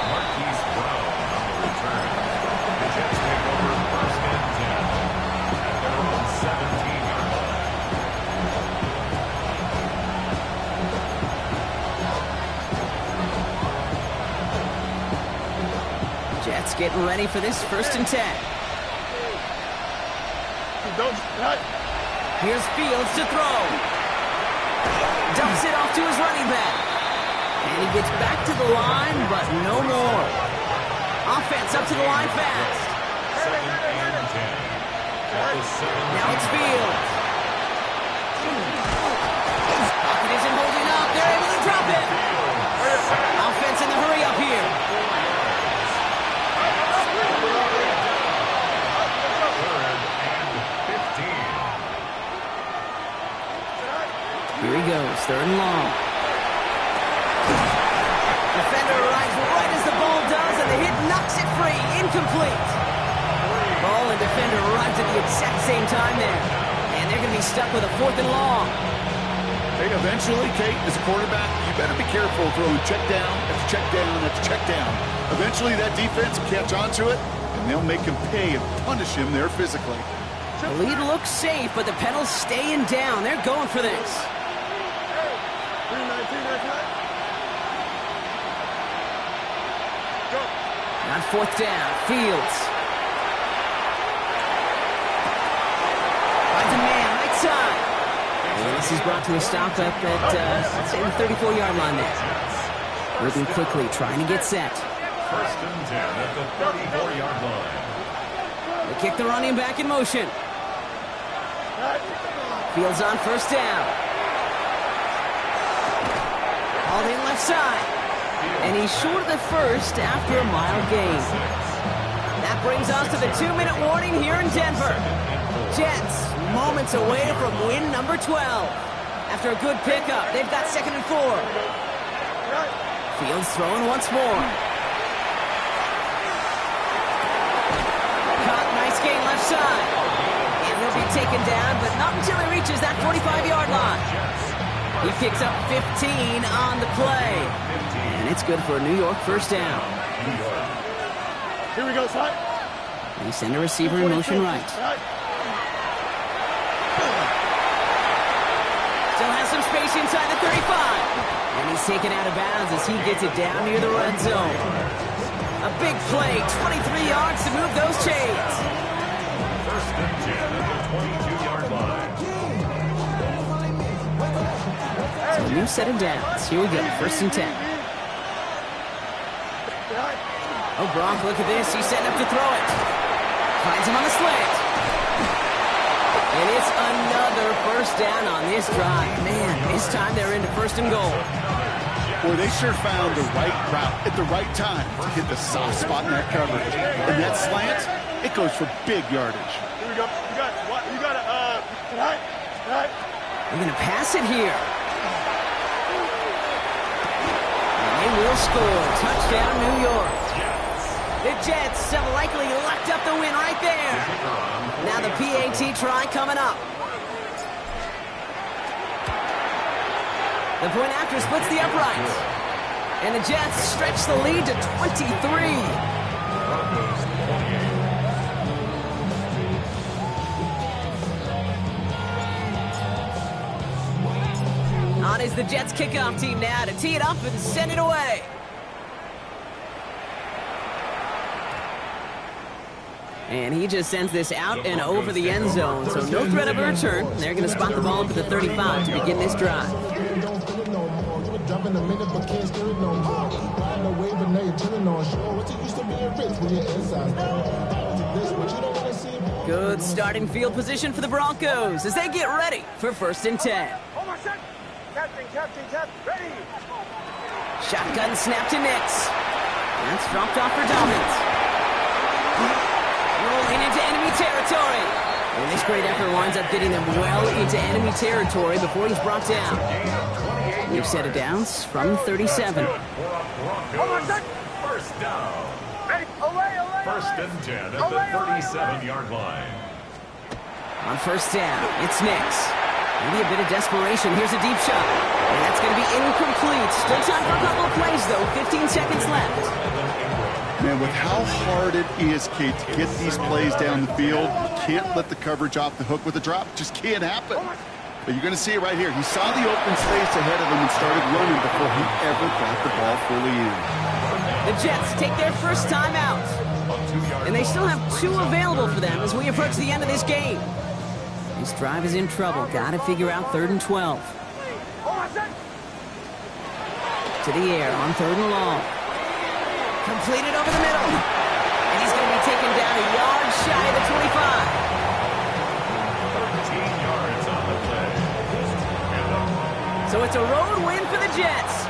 Marquise Brown on the return. The Jets take over 1st and 10 at their own 17-yard line. Jets getting ready for this 1st and 10. Here's Fields to throw. Dumps it off to his running back. And he gets back to the line, but no more. Offense up to the line fast. 2nd and 10 at the 7. Now it's Fields. Pocket isn't holding up. They're able to drop it. Offense in the hurry up here. Here he goes, 3rd and long. Defender arrives right as the ball does, and the hit knocks it free. Incomplete. Ball and defender arrives at the exact same time there. And they're going to be stuck with a 4th and long. Hey, eventually, Kate, as a quarterback, you better be careful throwing check down after check down after check down. Eventually, that defense will catch on to it, and they'll make him pay and punish him there physically. The lead looks safe, but the pedals staying down. They're going for this. 319, that's right. Go. On 4th down, Fields. Finds a man, right side. And this is brought to a stop up at, let's say, the 34-yard line there. Moving quickly, trying to get set. 1st and 10 at the 34-yard line. They kick the running back in motion. Fields on 1st down. Hauled in left side. And he's short of the 1st after a mile gain. That brings us to the 2-minute warning here in Denver. Jets moments away from win number 12. After a good pickup, they've got 2nd and 4. Fields throwing once more. Caught, nice gain left side. And he'll be taken down, but not until he reaches that 45-yard line. He picks up 15 on the play. And it's good for a New York 1st down. Here we go, son. They send a receiver in motion right. Still has some space inside the 35. And he's taken out of bounds as he gets it down near the red zone. A big play, 23 yards to move those chains. 1st and 10 at the 22-yard line. So a new set of downs. Here we go, 1st and 10. Oh, Gronk, look at this. He's setting up to throw it. Finds him on the slant. And it's another 1st down on this drive. Man, this time they're into 1st and goal. Boy, they sure found the right route at the right time to hit the soft spot in that coverage. And that slant, it goes for big yardage. Here we go. You got to, right. They're going to pass it here. And they will score. Touchdown, New York. The Jets have likely locked up the win right there. Now the PAT try coming up. The point after splits the uprights. And the Jets stretch the lead to 23. On is the Jets kickoff team now to tee it up and send it away. And he just sends this out and over the end zone, so no threat of a return. They're going to spot the ball up at the 35 to begin this drive. Good starting field position for the Broncos as they get ready for 1st and 10. Captain, ready. Shotgun snap to Nix. That's dropped off for Dobbins. Rolling into enemy territory. And this great effort winds up getting them well into enemy territory before he's brought down. New set of downs from 37. 1st down. Ready. Away. 1st and 10 at the 37-yard line. On 1st down, it's Nix. Maybe a bit of desperation. Here's a deep shot. And that's going to be incomplete. Still time for a couple of plays, though. 15 seconds left. Man, with how hard it is, Kate, to get these plays down the field, you can't let the coverage off the hook with a drop. It just can't happen. But you're going to see it right here. He saw the open space ahead of him and started running before he ever got the ball fully in. The Jets take their first time out. And they still have 2 available for them as we approach the end of this game. This drive is in trouble. Got to figure out 3rd and 12. To the air on 3rd and long. Completed over the middle. And he's going to be taken down a yard shy of the 25. 13 yards on the play. So it's a road win for the Jets.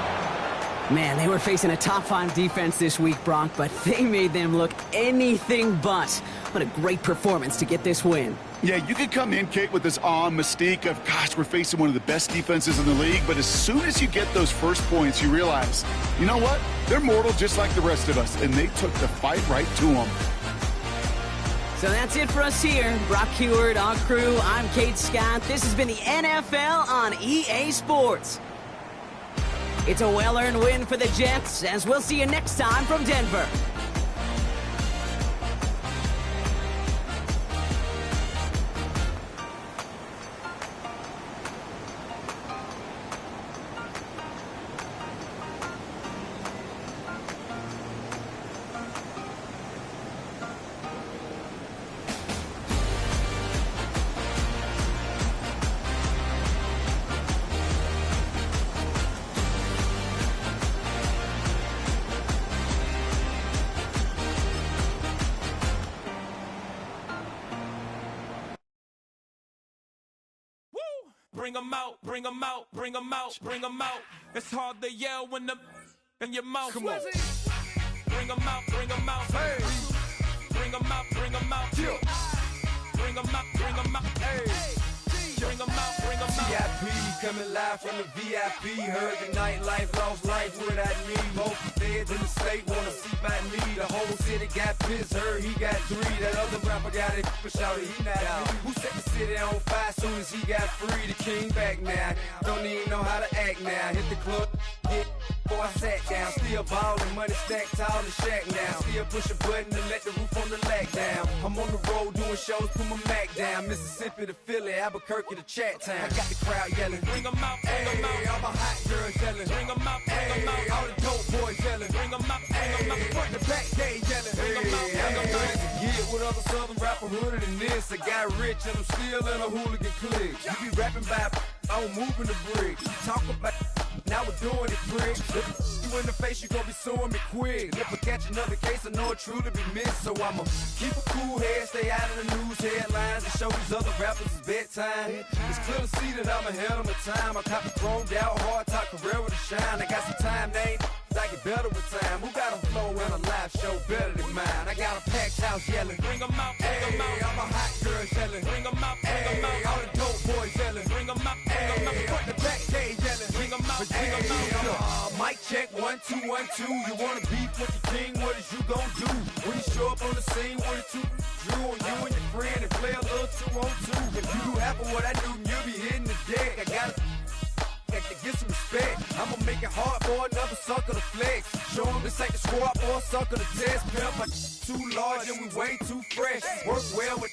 Man, they were facing a top 5 defense this week, Bronk, but they made them look anything but. but a great performance to get this win. Yeah, you could come in, Kate, with this awe and mystique of, gosh, we're facing one of the best defenses in the league, but as soon as you get those first points, you realize, you know what? They're mortal just like the rest of us, and they took the fight right to them. So that's it for us here. Brock Heward, our crew, I'm Kate Scott. This has been the NFL on EA Sports. It's a well-earned win for the Jets, as we'll see you next time from Denver. Bring 'em out, bring 'em out, bring 'em out, bring 'em out. It's hard to yell when the in your mouth. Come on. Bring 'em out, bring 'em out. Hey. Bring 'em out, bring 'em out. Yeah. Bring 'em out, bring 'em out. Hey. Bring 'em out, bring 'em out. VIP coming live from the VIP. Heard the nightlife, lost life without me. Most feds in the state wanna see by me. The whole city got pissed, heard he got 3. That other rapper got it, but shouted he not out. Who set the city on fire soon as he got free? The king back now, don't even know how to act now. Hit the club, get before I sat down. Still ballin', money stacked tall in the shack now. Still push a button and let the roof on the lag down. I'm on the road doing shows, put my Mac down. Mississippi to Philly, Albuquerque to Chat Town. I got the crowd yelling, Bring 'em out, bring 'em out. all my hot girls yelling, Bring 'em out, bring 'em out. all the dope boys yelling, Bring 'em out, bring 'em out. front to back, they yelling. Bring 'em out, bring 'em out. To get with other southern rapper hooded than this. I got rich and I'm still in a hooligan clique. You be rapping by, I'm moving the brick. Talk about, now we're doing it quick. If you in the face, you gon' be suing me quick. If I catch another case, I know it truly be missed. So I'ma keep a cool head, stay out of the news headlines, and show these other rappers it's bedtime. It's clear to see that I'm ahead of my time. I caught the chromed out, hard top career with a shine. I got some time, they ain't I get better with time. Who got a flow and a live show better than mine? I got a packed house yelling, Bring 'em out, bring 'em out. all my hot girls yelling, Bring 'em out, bring 'em out. all the dope boys yelling, Bring 'em out, bring 'em out. front to back, they yelling, Bring 'em out, bring 'em out. mic check, 1, 2, 1, 2. You wanna beef with the king? What is you gon' do? When you show up on the scene, what it you drew on you and your friend and play a little 2-on-2. If you do half of what I do, then you'll be hitting the deck. I gotta to get some respect. I'ma make it hard for another sucker to flex. Show him this ain't the squad for a sucker to test. Pimp, my too large and we way too fresh. Work well with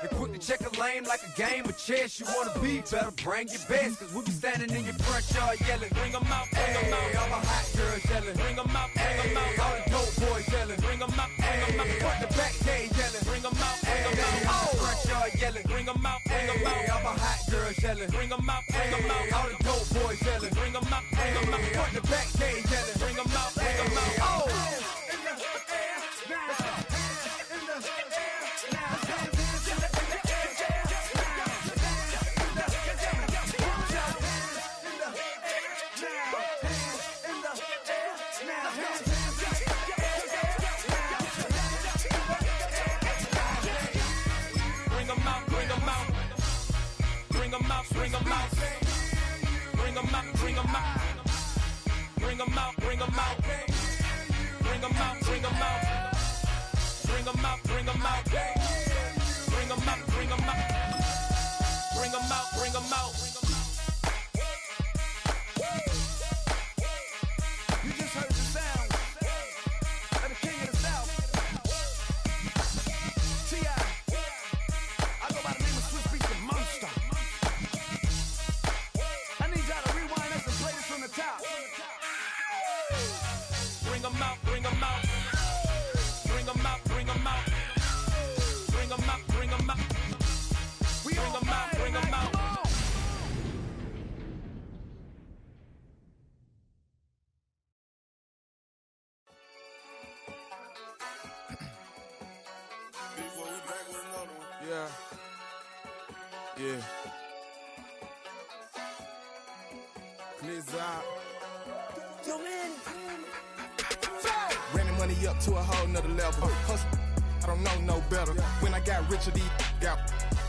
and quick to check a lane like a game of chess. You wanna be better, bring your best. Cause we be standing in your front yard yelling, Bring 'em out, bring 'em out. all my hot girls yelling, Bring 'em out, bring 'em out. all the dope boys yelling, Bring 'em out, bring 'em out. front to back, they yelling, Bring 'em out, bring 'em out. front yard yelling, Bring 'em out, bring 'em out. all my hot girls yelling, Bring 'em out, bring 'em out. all the dope boys yelling, Bring 'em out, bring 'em out. front to back, they yelling, Bring 'em out, bring 'em out. Bring 'em out, bring 'em out. Bring 'em out, bring 'em out. Bring 'em out, bring 'em out. Bring 'em out, bring 'em out. Bring 'em out, bring 'em out. Bring 'em out, bring 'em out. Bring 'em out, bring 'em out. Bring 'em out, bring 'em out. You just heard the sound of the king of the south. T.I. I go by the name of Swiss Beats the Monster. I need y'all to rewind this and play this from the top. Bring 'em out, bring 'em out. Bring 'em out, bring 'em out. Bring 'em out, bring 'em out. We Bring 'em out, bring 'em out. Yeah. Yeah. Clears out. Running money up to a whole nother level. Hustle. I don't know no better. When I got richer, these got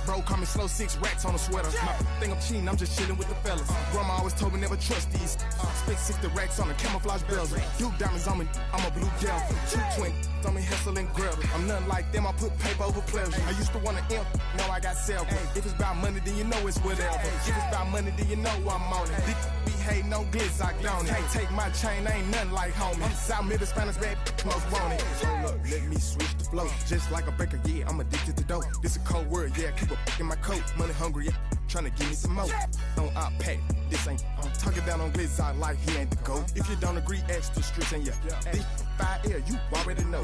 bro, call me slow 6 racks on a sweater. My think I'm cheating, I'm just chilling with the fellas. Grandma always told me never trust these. Spent 60 racks on the camouflage bells. Duke diamonds on me, I'm a blue gel. 220 on me, Hessel and Gretel. I'm nothing like them, I put paper over pleasure. I used to want to imp, now I got self. If it's about money, then you know it's whatever. If it's about money, then you know I'm on it. This be hate, no glitz, I don't it. Can't take my chain, ain't nothing like homie. South Middle Spanish bad, most want it. Hold up, let me switch the flow. Just like a baker, yeah, I'm addicted to dope. This a cold word, yeah, keep a in my coat. Money hungry, yeah, tryna give me some more. On op pack, this ain't talking down on glitz, I like he ain't the goat. If you don't agree, ask the streets and yeah. This 5L, you already know.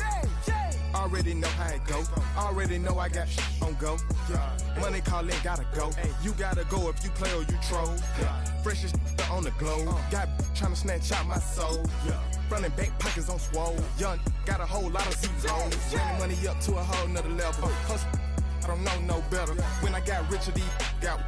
Already know how it go. Already know I got on go. Money calling, gotta go. You gotta go if you play or you troll. Freshest on the glow. Got tryna snatch out my soul. Front and back pockets on swole. Young, got a whole lot of zeros. Running money up to a whole nother level. Hustle, I don't know no better. When I got richer, these got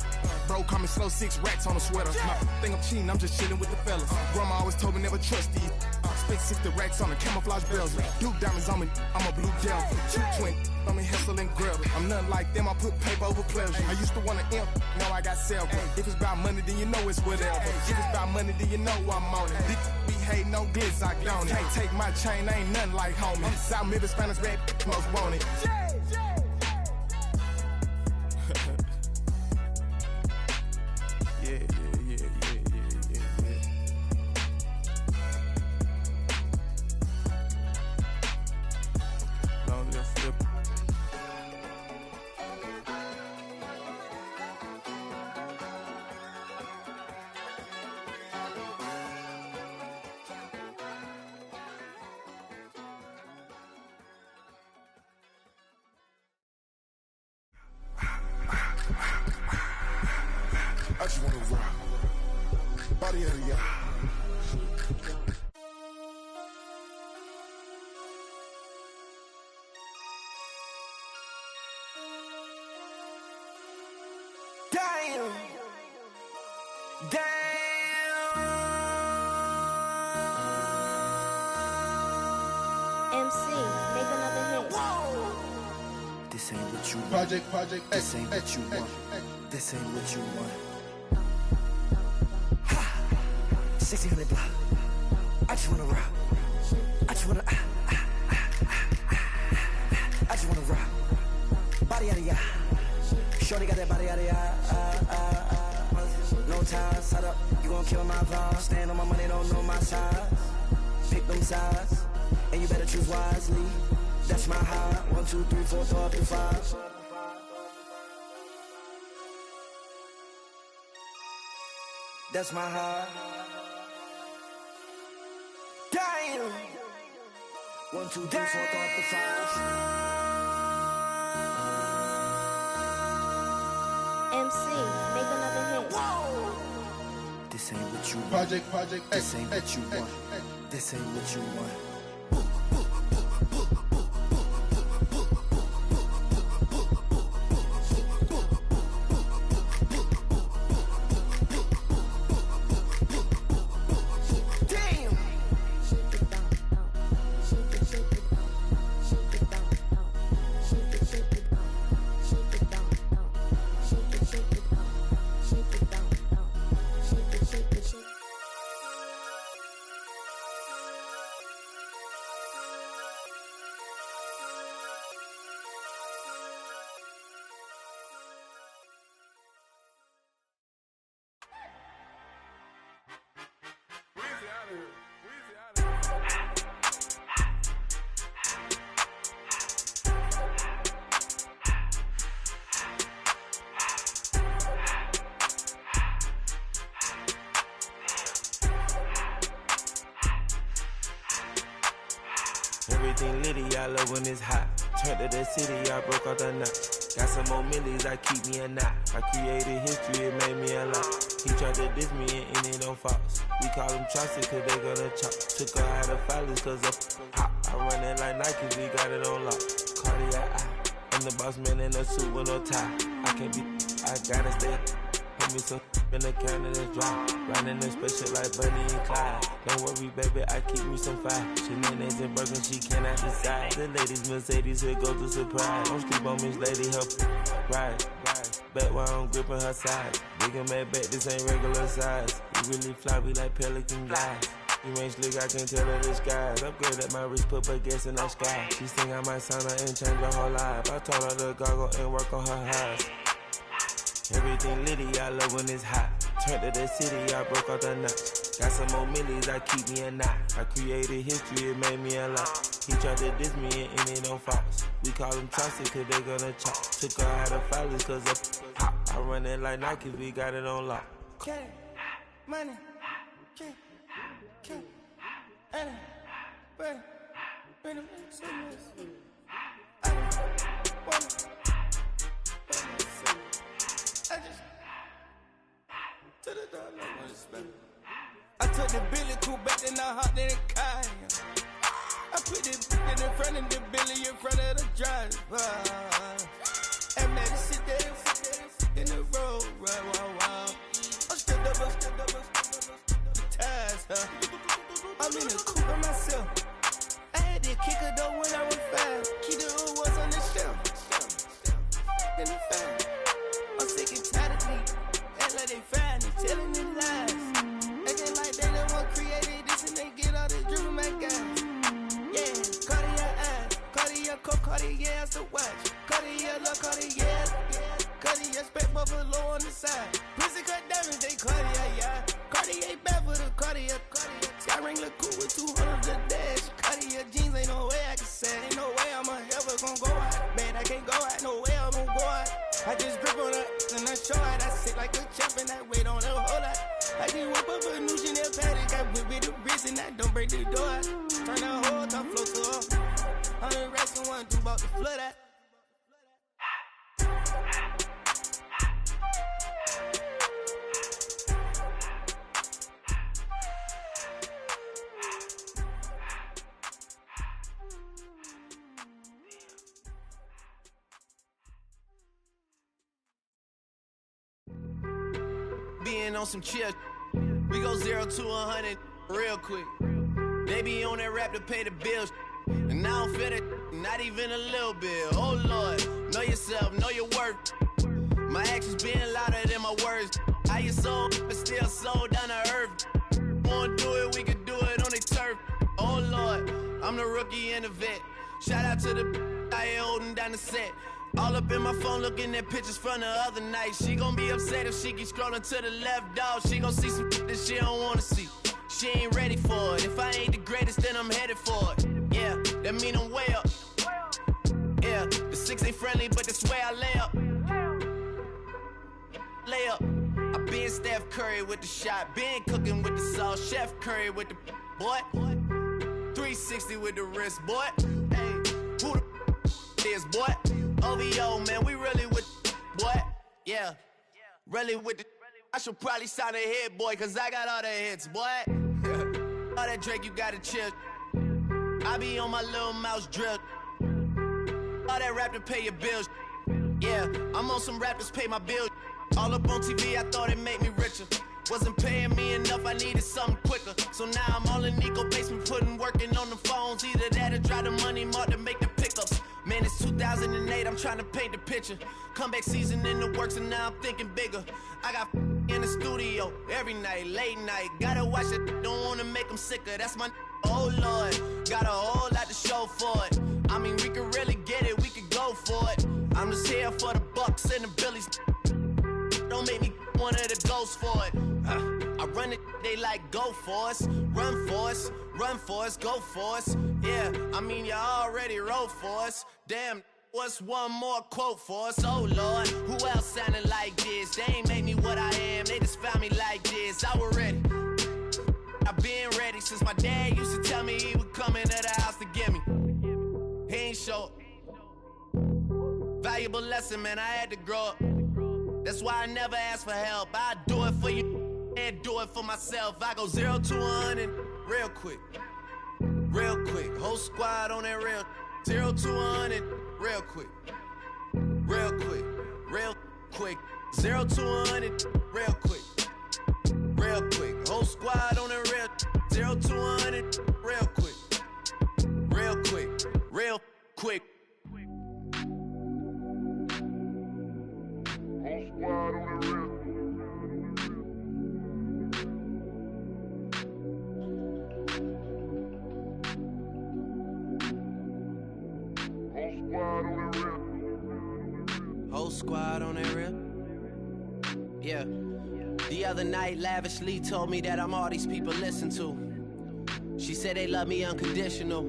bro, call me slow 6 racks on a sweater. My think I'm cheating, I'm just chilling with the fellas. Grandma always told me never trust these. Spent 60 racks on the camouflage bells. Duke diamonds on me, I'm a blue gel. 220 on me, Hessel and Gretel. I'm nothing like them, I put paper over pleasure. I used to want to imp, now I got self. If it's about money, then you know it's whatever. If it's about money, then you know I'm on it. This be hate, no glitz, I don't it. Can't take my chain, ain't nothing like homie. South Middle Spanish bad, most want it. I just wanna rock. Body out of y'all. Damn. MC, make another hit. This ain't what you want. Project This ain't what you want. This ain't what you want. 1600 block. I just wanna rock. I just wanna I just wanna rock. Body out of ya. Shorty got that body out of ya. No time, set up. You gon' kill my vibe. Stand on my money, don't know my size. Pick them sides, and you better choose wisely. That's my high. 1, 2, 3, 4, throw up to 5. That's my high. Damn. 1, 2, 3, 4, throw up to 5. MC, make another hit. This ain't what you want. Project This ain't what you want. This ain't what you want. Everything litty, I love when it's hot. Turned to the city, I broke out the knot. Got some more millies, I keep me a knot. I created history, it made me a lot. He tried to diss me and end it on Fox. We call them Chaucer cause they gonna chop. Took her out of filers cause of hot. I run it like Nike, we got it on lock. Cardiac eye. I'm the boss man in a suit with no tie. I can't be, I gotta stay. me some in the counter that's dry. Riding in spaceship like Bunny and Clyde. Don't worry, baby, I keep me some fire. Shenanigans and Birkin, she cannot decide. The ladies Mercedes, here go to surprise. Don't sleep on Miss Lady, help ride. Back while I'm gripping her side. Big and mad back, this ain't regular size. You really fly, we like pelican glide. You ain't slick, I can tell her the skies. Upgrade at my wrist, put gas in the sky. She think I might sign her and change her whole life. I told her to goggle and work on her highs. Everything litty, I love when it's hot. Turned to the city, I broke out the notch. Got some more millies, I keep me a knot. I created history, it made me a lot. He tried to diss me and it don't Fox. We call them Chauncey cause they gonna chop. Took her out of filers cause of hot. I run it like Nike, we got it on lock. Cash, money, cash, and bring I took the Billy cool back, then I hopped in the car. I put the in front of the Billy in front of the driver. And man, sit there in the road, right, wow. I'm still double, the tires, huh? I'm in the coupe by myself. I had to kick her though when I was 5. Keep the old ones on the shelf. In the fan. I'm sick and tired of me. Act like they fine and telling them lies. Acting like they the one created this and they get all this dribble, my guys. Yeah, Cartier eyes, Cartier coat, Cartier ass to watch. Cartier look, Cartier, Cartier spec buffalo on the side. Pussy cut diamonds, they Cartier, yeah. Cartier bad for the Cartier. Sky ring look cool with 200 the dash. Cartier jeans, ain't no way I can say. Ain't no way I'm ever gon' go out. Man, I can't go out, no way I'm gon' go out. I just grip on her and I show her. I sit like a champ and I wait on her whole lot. I just whip up a new Chanel paddock. I whip with the wrist and I don't break the door out. Turn that whole top flow to her. 100 racks and 1 2 about to flood out. Being on some chill, we go 0 to 100 real quick. They be on that rap to pay the bills, and I don't feel it, not even a little bit. Oh Lord, know yourself, know your worth. My actions being louder than my words. How you sold, but still sold down to earth. Wanna do it, we can do it on the turf. Oh Lord, I'm the rookie and the vet. Shout out to the I ain't holding down the set. All up in my phone looking at pictures from the other night. She gon' be upset if she keep scrolling to the left, dog. She gon' see some that she don't wanna see. She ain't ready for it. If I ain't the greatest, then I'm headed for it. Yeah, that mean I'm way up. Yeah, the 6 ain't friendly, but that's where I lay up. Lay up. I been Steph Curry with the shot. Been cooking with the sauce. Chef Curry with the boy. 360 with the wrist, boy. Hey, who the is, boy? OVO, man, we really with boy. Yeah, really with the. I should probably sign a hit, boy, cause I got all the hits, boy. All that Drake, you gotta chill. I be on my little mouse drip. All that rap to pay your bills. Yeah, I'm on some rappers pay my bills. All up on TV, I thought it made me richer. Wasn't paying me enough, I needed something quicker. So now I'm all in Nico basement, working on the phones. Either that or drive the money mark to make the pickups. Man, it's 2008, I'm trying to paint the picture. Comeback season in the works and now I'm thinking bigger. I got in the studio every night, late night. Gotta watch it, don't wanna make them sicker. That's my oh Lord, got a whole lot to show for it. I mean, we could really get it, we could go for it. I'm just here for the Bucks and the Billies. Don't make me one of the ghosts for it. I run it, they like go for us, run for us, run for us, go for us. Yeah, I mean you already wrote for us. Damn, what's one more quote for us? Oh Lord, who else sounded like this? They ain't made me what I am, they just found me like this. I was ready, I've been ready since my dad used to tell me he would come into the house to get me. He ain't show. Valuable lesson, man, I had to grow up. That's why I never ask for help. I do it for you and do it for myself. I go 0 to 100 real quick. Real quick. Whole squad on that real. 0 to 100 real quick. Real quick. Real quick. 0 to 100, real quick. Real quick. Whole squad on the real. 0 to 100, real quick. Real quick. Real quick. Whole squad on the real. Whole squad on that real. Yeah. The other night, Lavishly told me that I'm all these people listen to. She said they love me unconditional.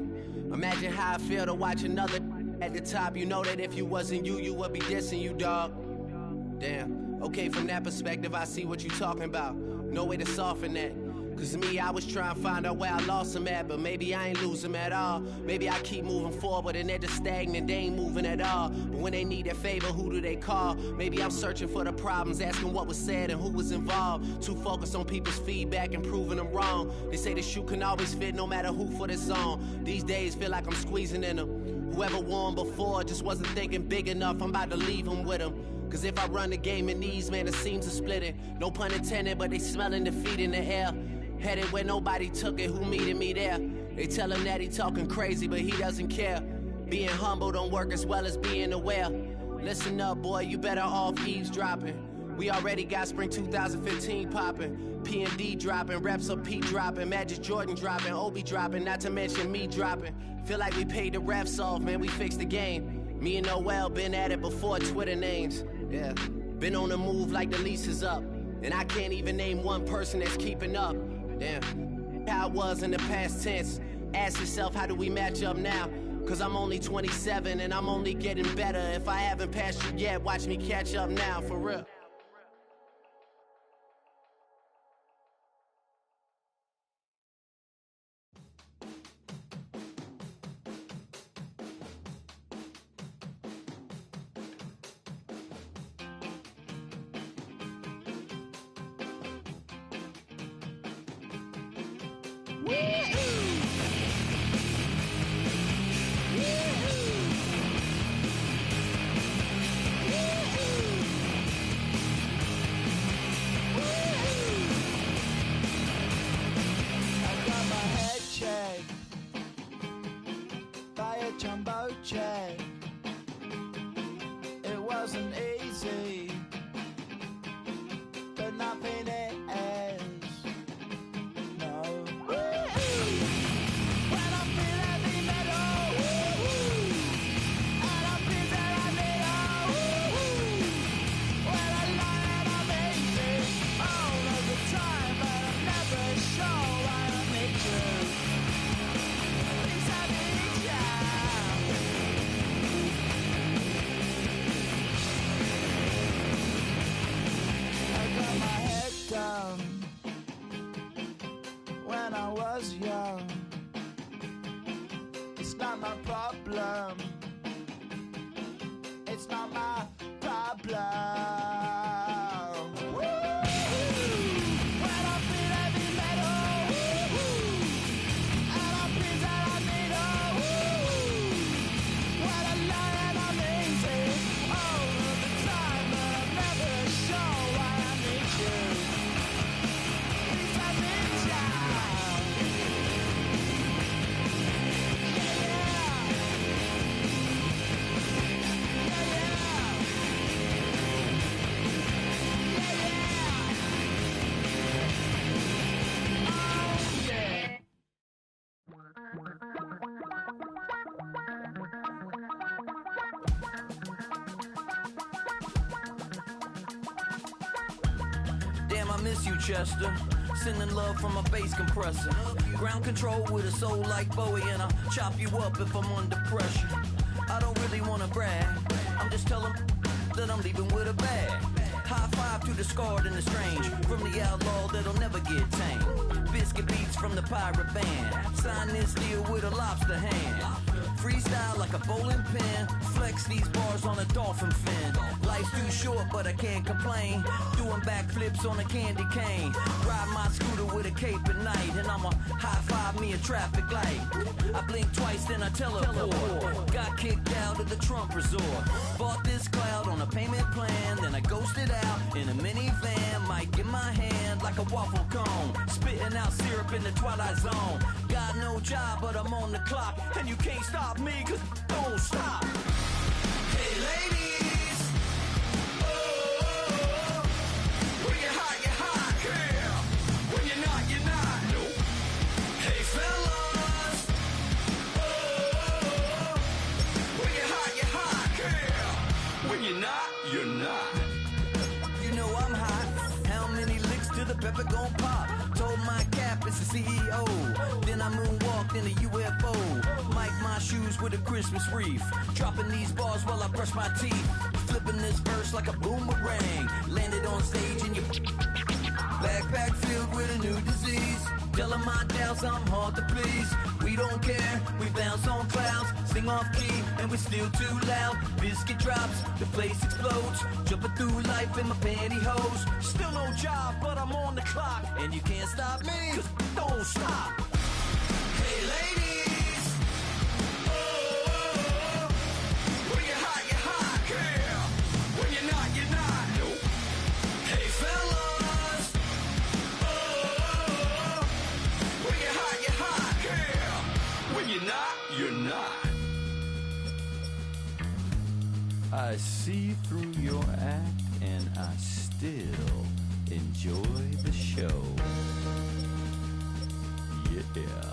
Imagine how I feel to watch another at the top. You know that if you wasn't you, you would be dissing you, dog. Damn. Okay, from that perspective, I see what you talking about. No way to soften that. Cause me, I was trying to find out where I lost them at, but maybe I ain't lose them at all. Maybe I keep moving forward and they're just stagnant, they ain't moving at all. But when they need a favor, who do they call? Maybe I'm searching for the problems, asking what was said and who was involved. Too focused on people's feedback and proving them wrong. They say the shoe can always fit no matter who for this song. These days feel like I'm squeezing in them. Whoever won before just wasn't thinking big enough, I'm about to leave them with them. Cause if I run the game in these, man, the seams are splitting. No pun intended, but they smelling defeat in the air. Headed where nobody took it, who meeted me there? They tell him that he talking crazy, but he doesn't care. Being humble don't work as well as being aware. Listen up, boy, you better off eavesdropping. We already got spring 2015 popping. P&D dropping, reps up P dropping, Magic Jordan dropping, Obi dropping, not to mention me dropping. Feel like we paid the refs off, man, we fixed the game. Me and Noel been at it before Twitter names. Yeah, been on the move like the lease is up. And I can't even name one person that's keeping up. Damn, how I was in the past tense. Ask yourself, how do we match up now? Cause I'm only 27 and I'm only getting better. If I haven't passed you yet, watch me catch up now, for real. It wasn't easy, but nothing is. No. When I feel heavy metal, and I feel that I need when I lie and I'm easy all of the time, but I'm never sure why I need you. Please I need you. Down when I was young. It's not my problem. It's not my problem. When I feel heavy metal, and I feel that I need when I lie and I'm easy all of the time, but I'm never sure why I need you. Damn, I miss you, Chester. Sending love from a bass compressor. Ground control with a soul like Bowie, and I'll chop you up if I'm under pressure. I don't really wanna brag, I'm just telling that I'm leaving with a bag. High five to the scarred and the strange, from the outlaw that'll never get tamed. Biscuit beats from the pirate band, sign this deal with a lobster hand. freestyle like a bowling pin. Flex these bars on a dolphin fin. Life's too short, but I can't complain. Doing backflips on a candy cane. Ride my scooter with a cape at night, and I'ma high five me a traffic light. I blink twice, then I teleport. Got kicked out of the Trump resort. Bought this cloud on a payment plan, then I ghosted out in a minivan. Mic in my hand like a waffle cone, spitting out syrup in the twilight zone. Got no job, but I'm on the clock, and you can't stop me, cause don't stop. Hey ladies, oh, when you're hot, girl. When you're not, you're not. Nope. Hey fellas, oh, when you're hot, girl. When you're not, you're not. You know I'm hot. How many licks till the pepper gon' pop? Told my cap it's the CEO. Then I moonwalked in a UFO. Mic my shoes with a Christmas wreath. Dropping these bars while I brush my teeth. Flipping this verse like a boomerang. Landed on stage in your backpack filled with a new disease. Telling my doubts I'm hard to please. We don't care, we bounce on clouds. Sing off key and we're still too loud. Biscuit drops, the place explodes. Jumping through life in my pantyhose. Still no job, but I'm on the clock. And you can't stop me, cause don't stop. Hey ladies, oh, when you're hot, girl. When you're not, you're not. Nope. Hey fellas, oh, when you're hot, girl. When you're not, you're not. I see through your act and I still enjoy the show. Yeah.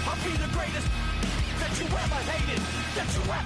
I'll be the greatest that you ever hated, that you ever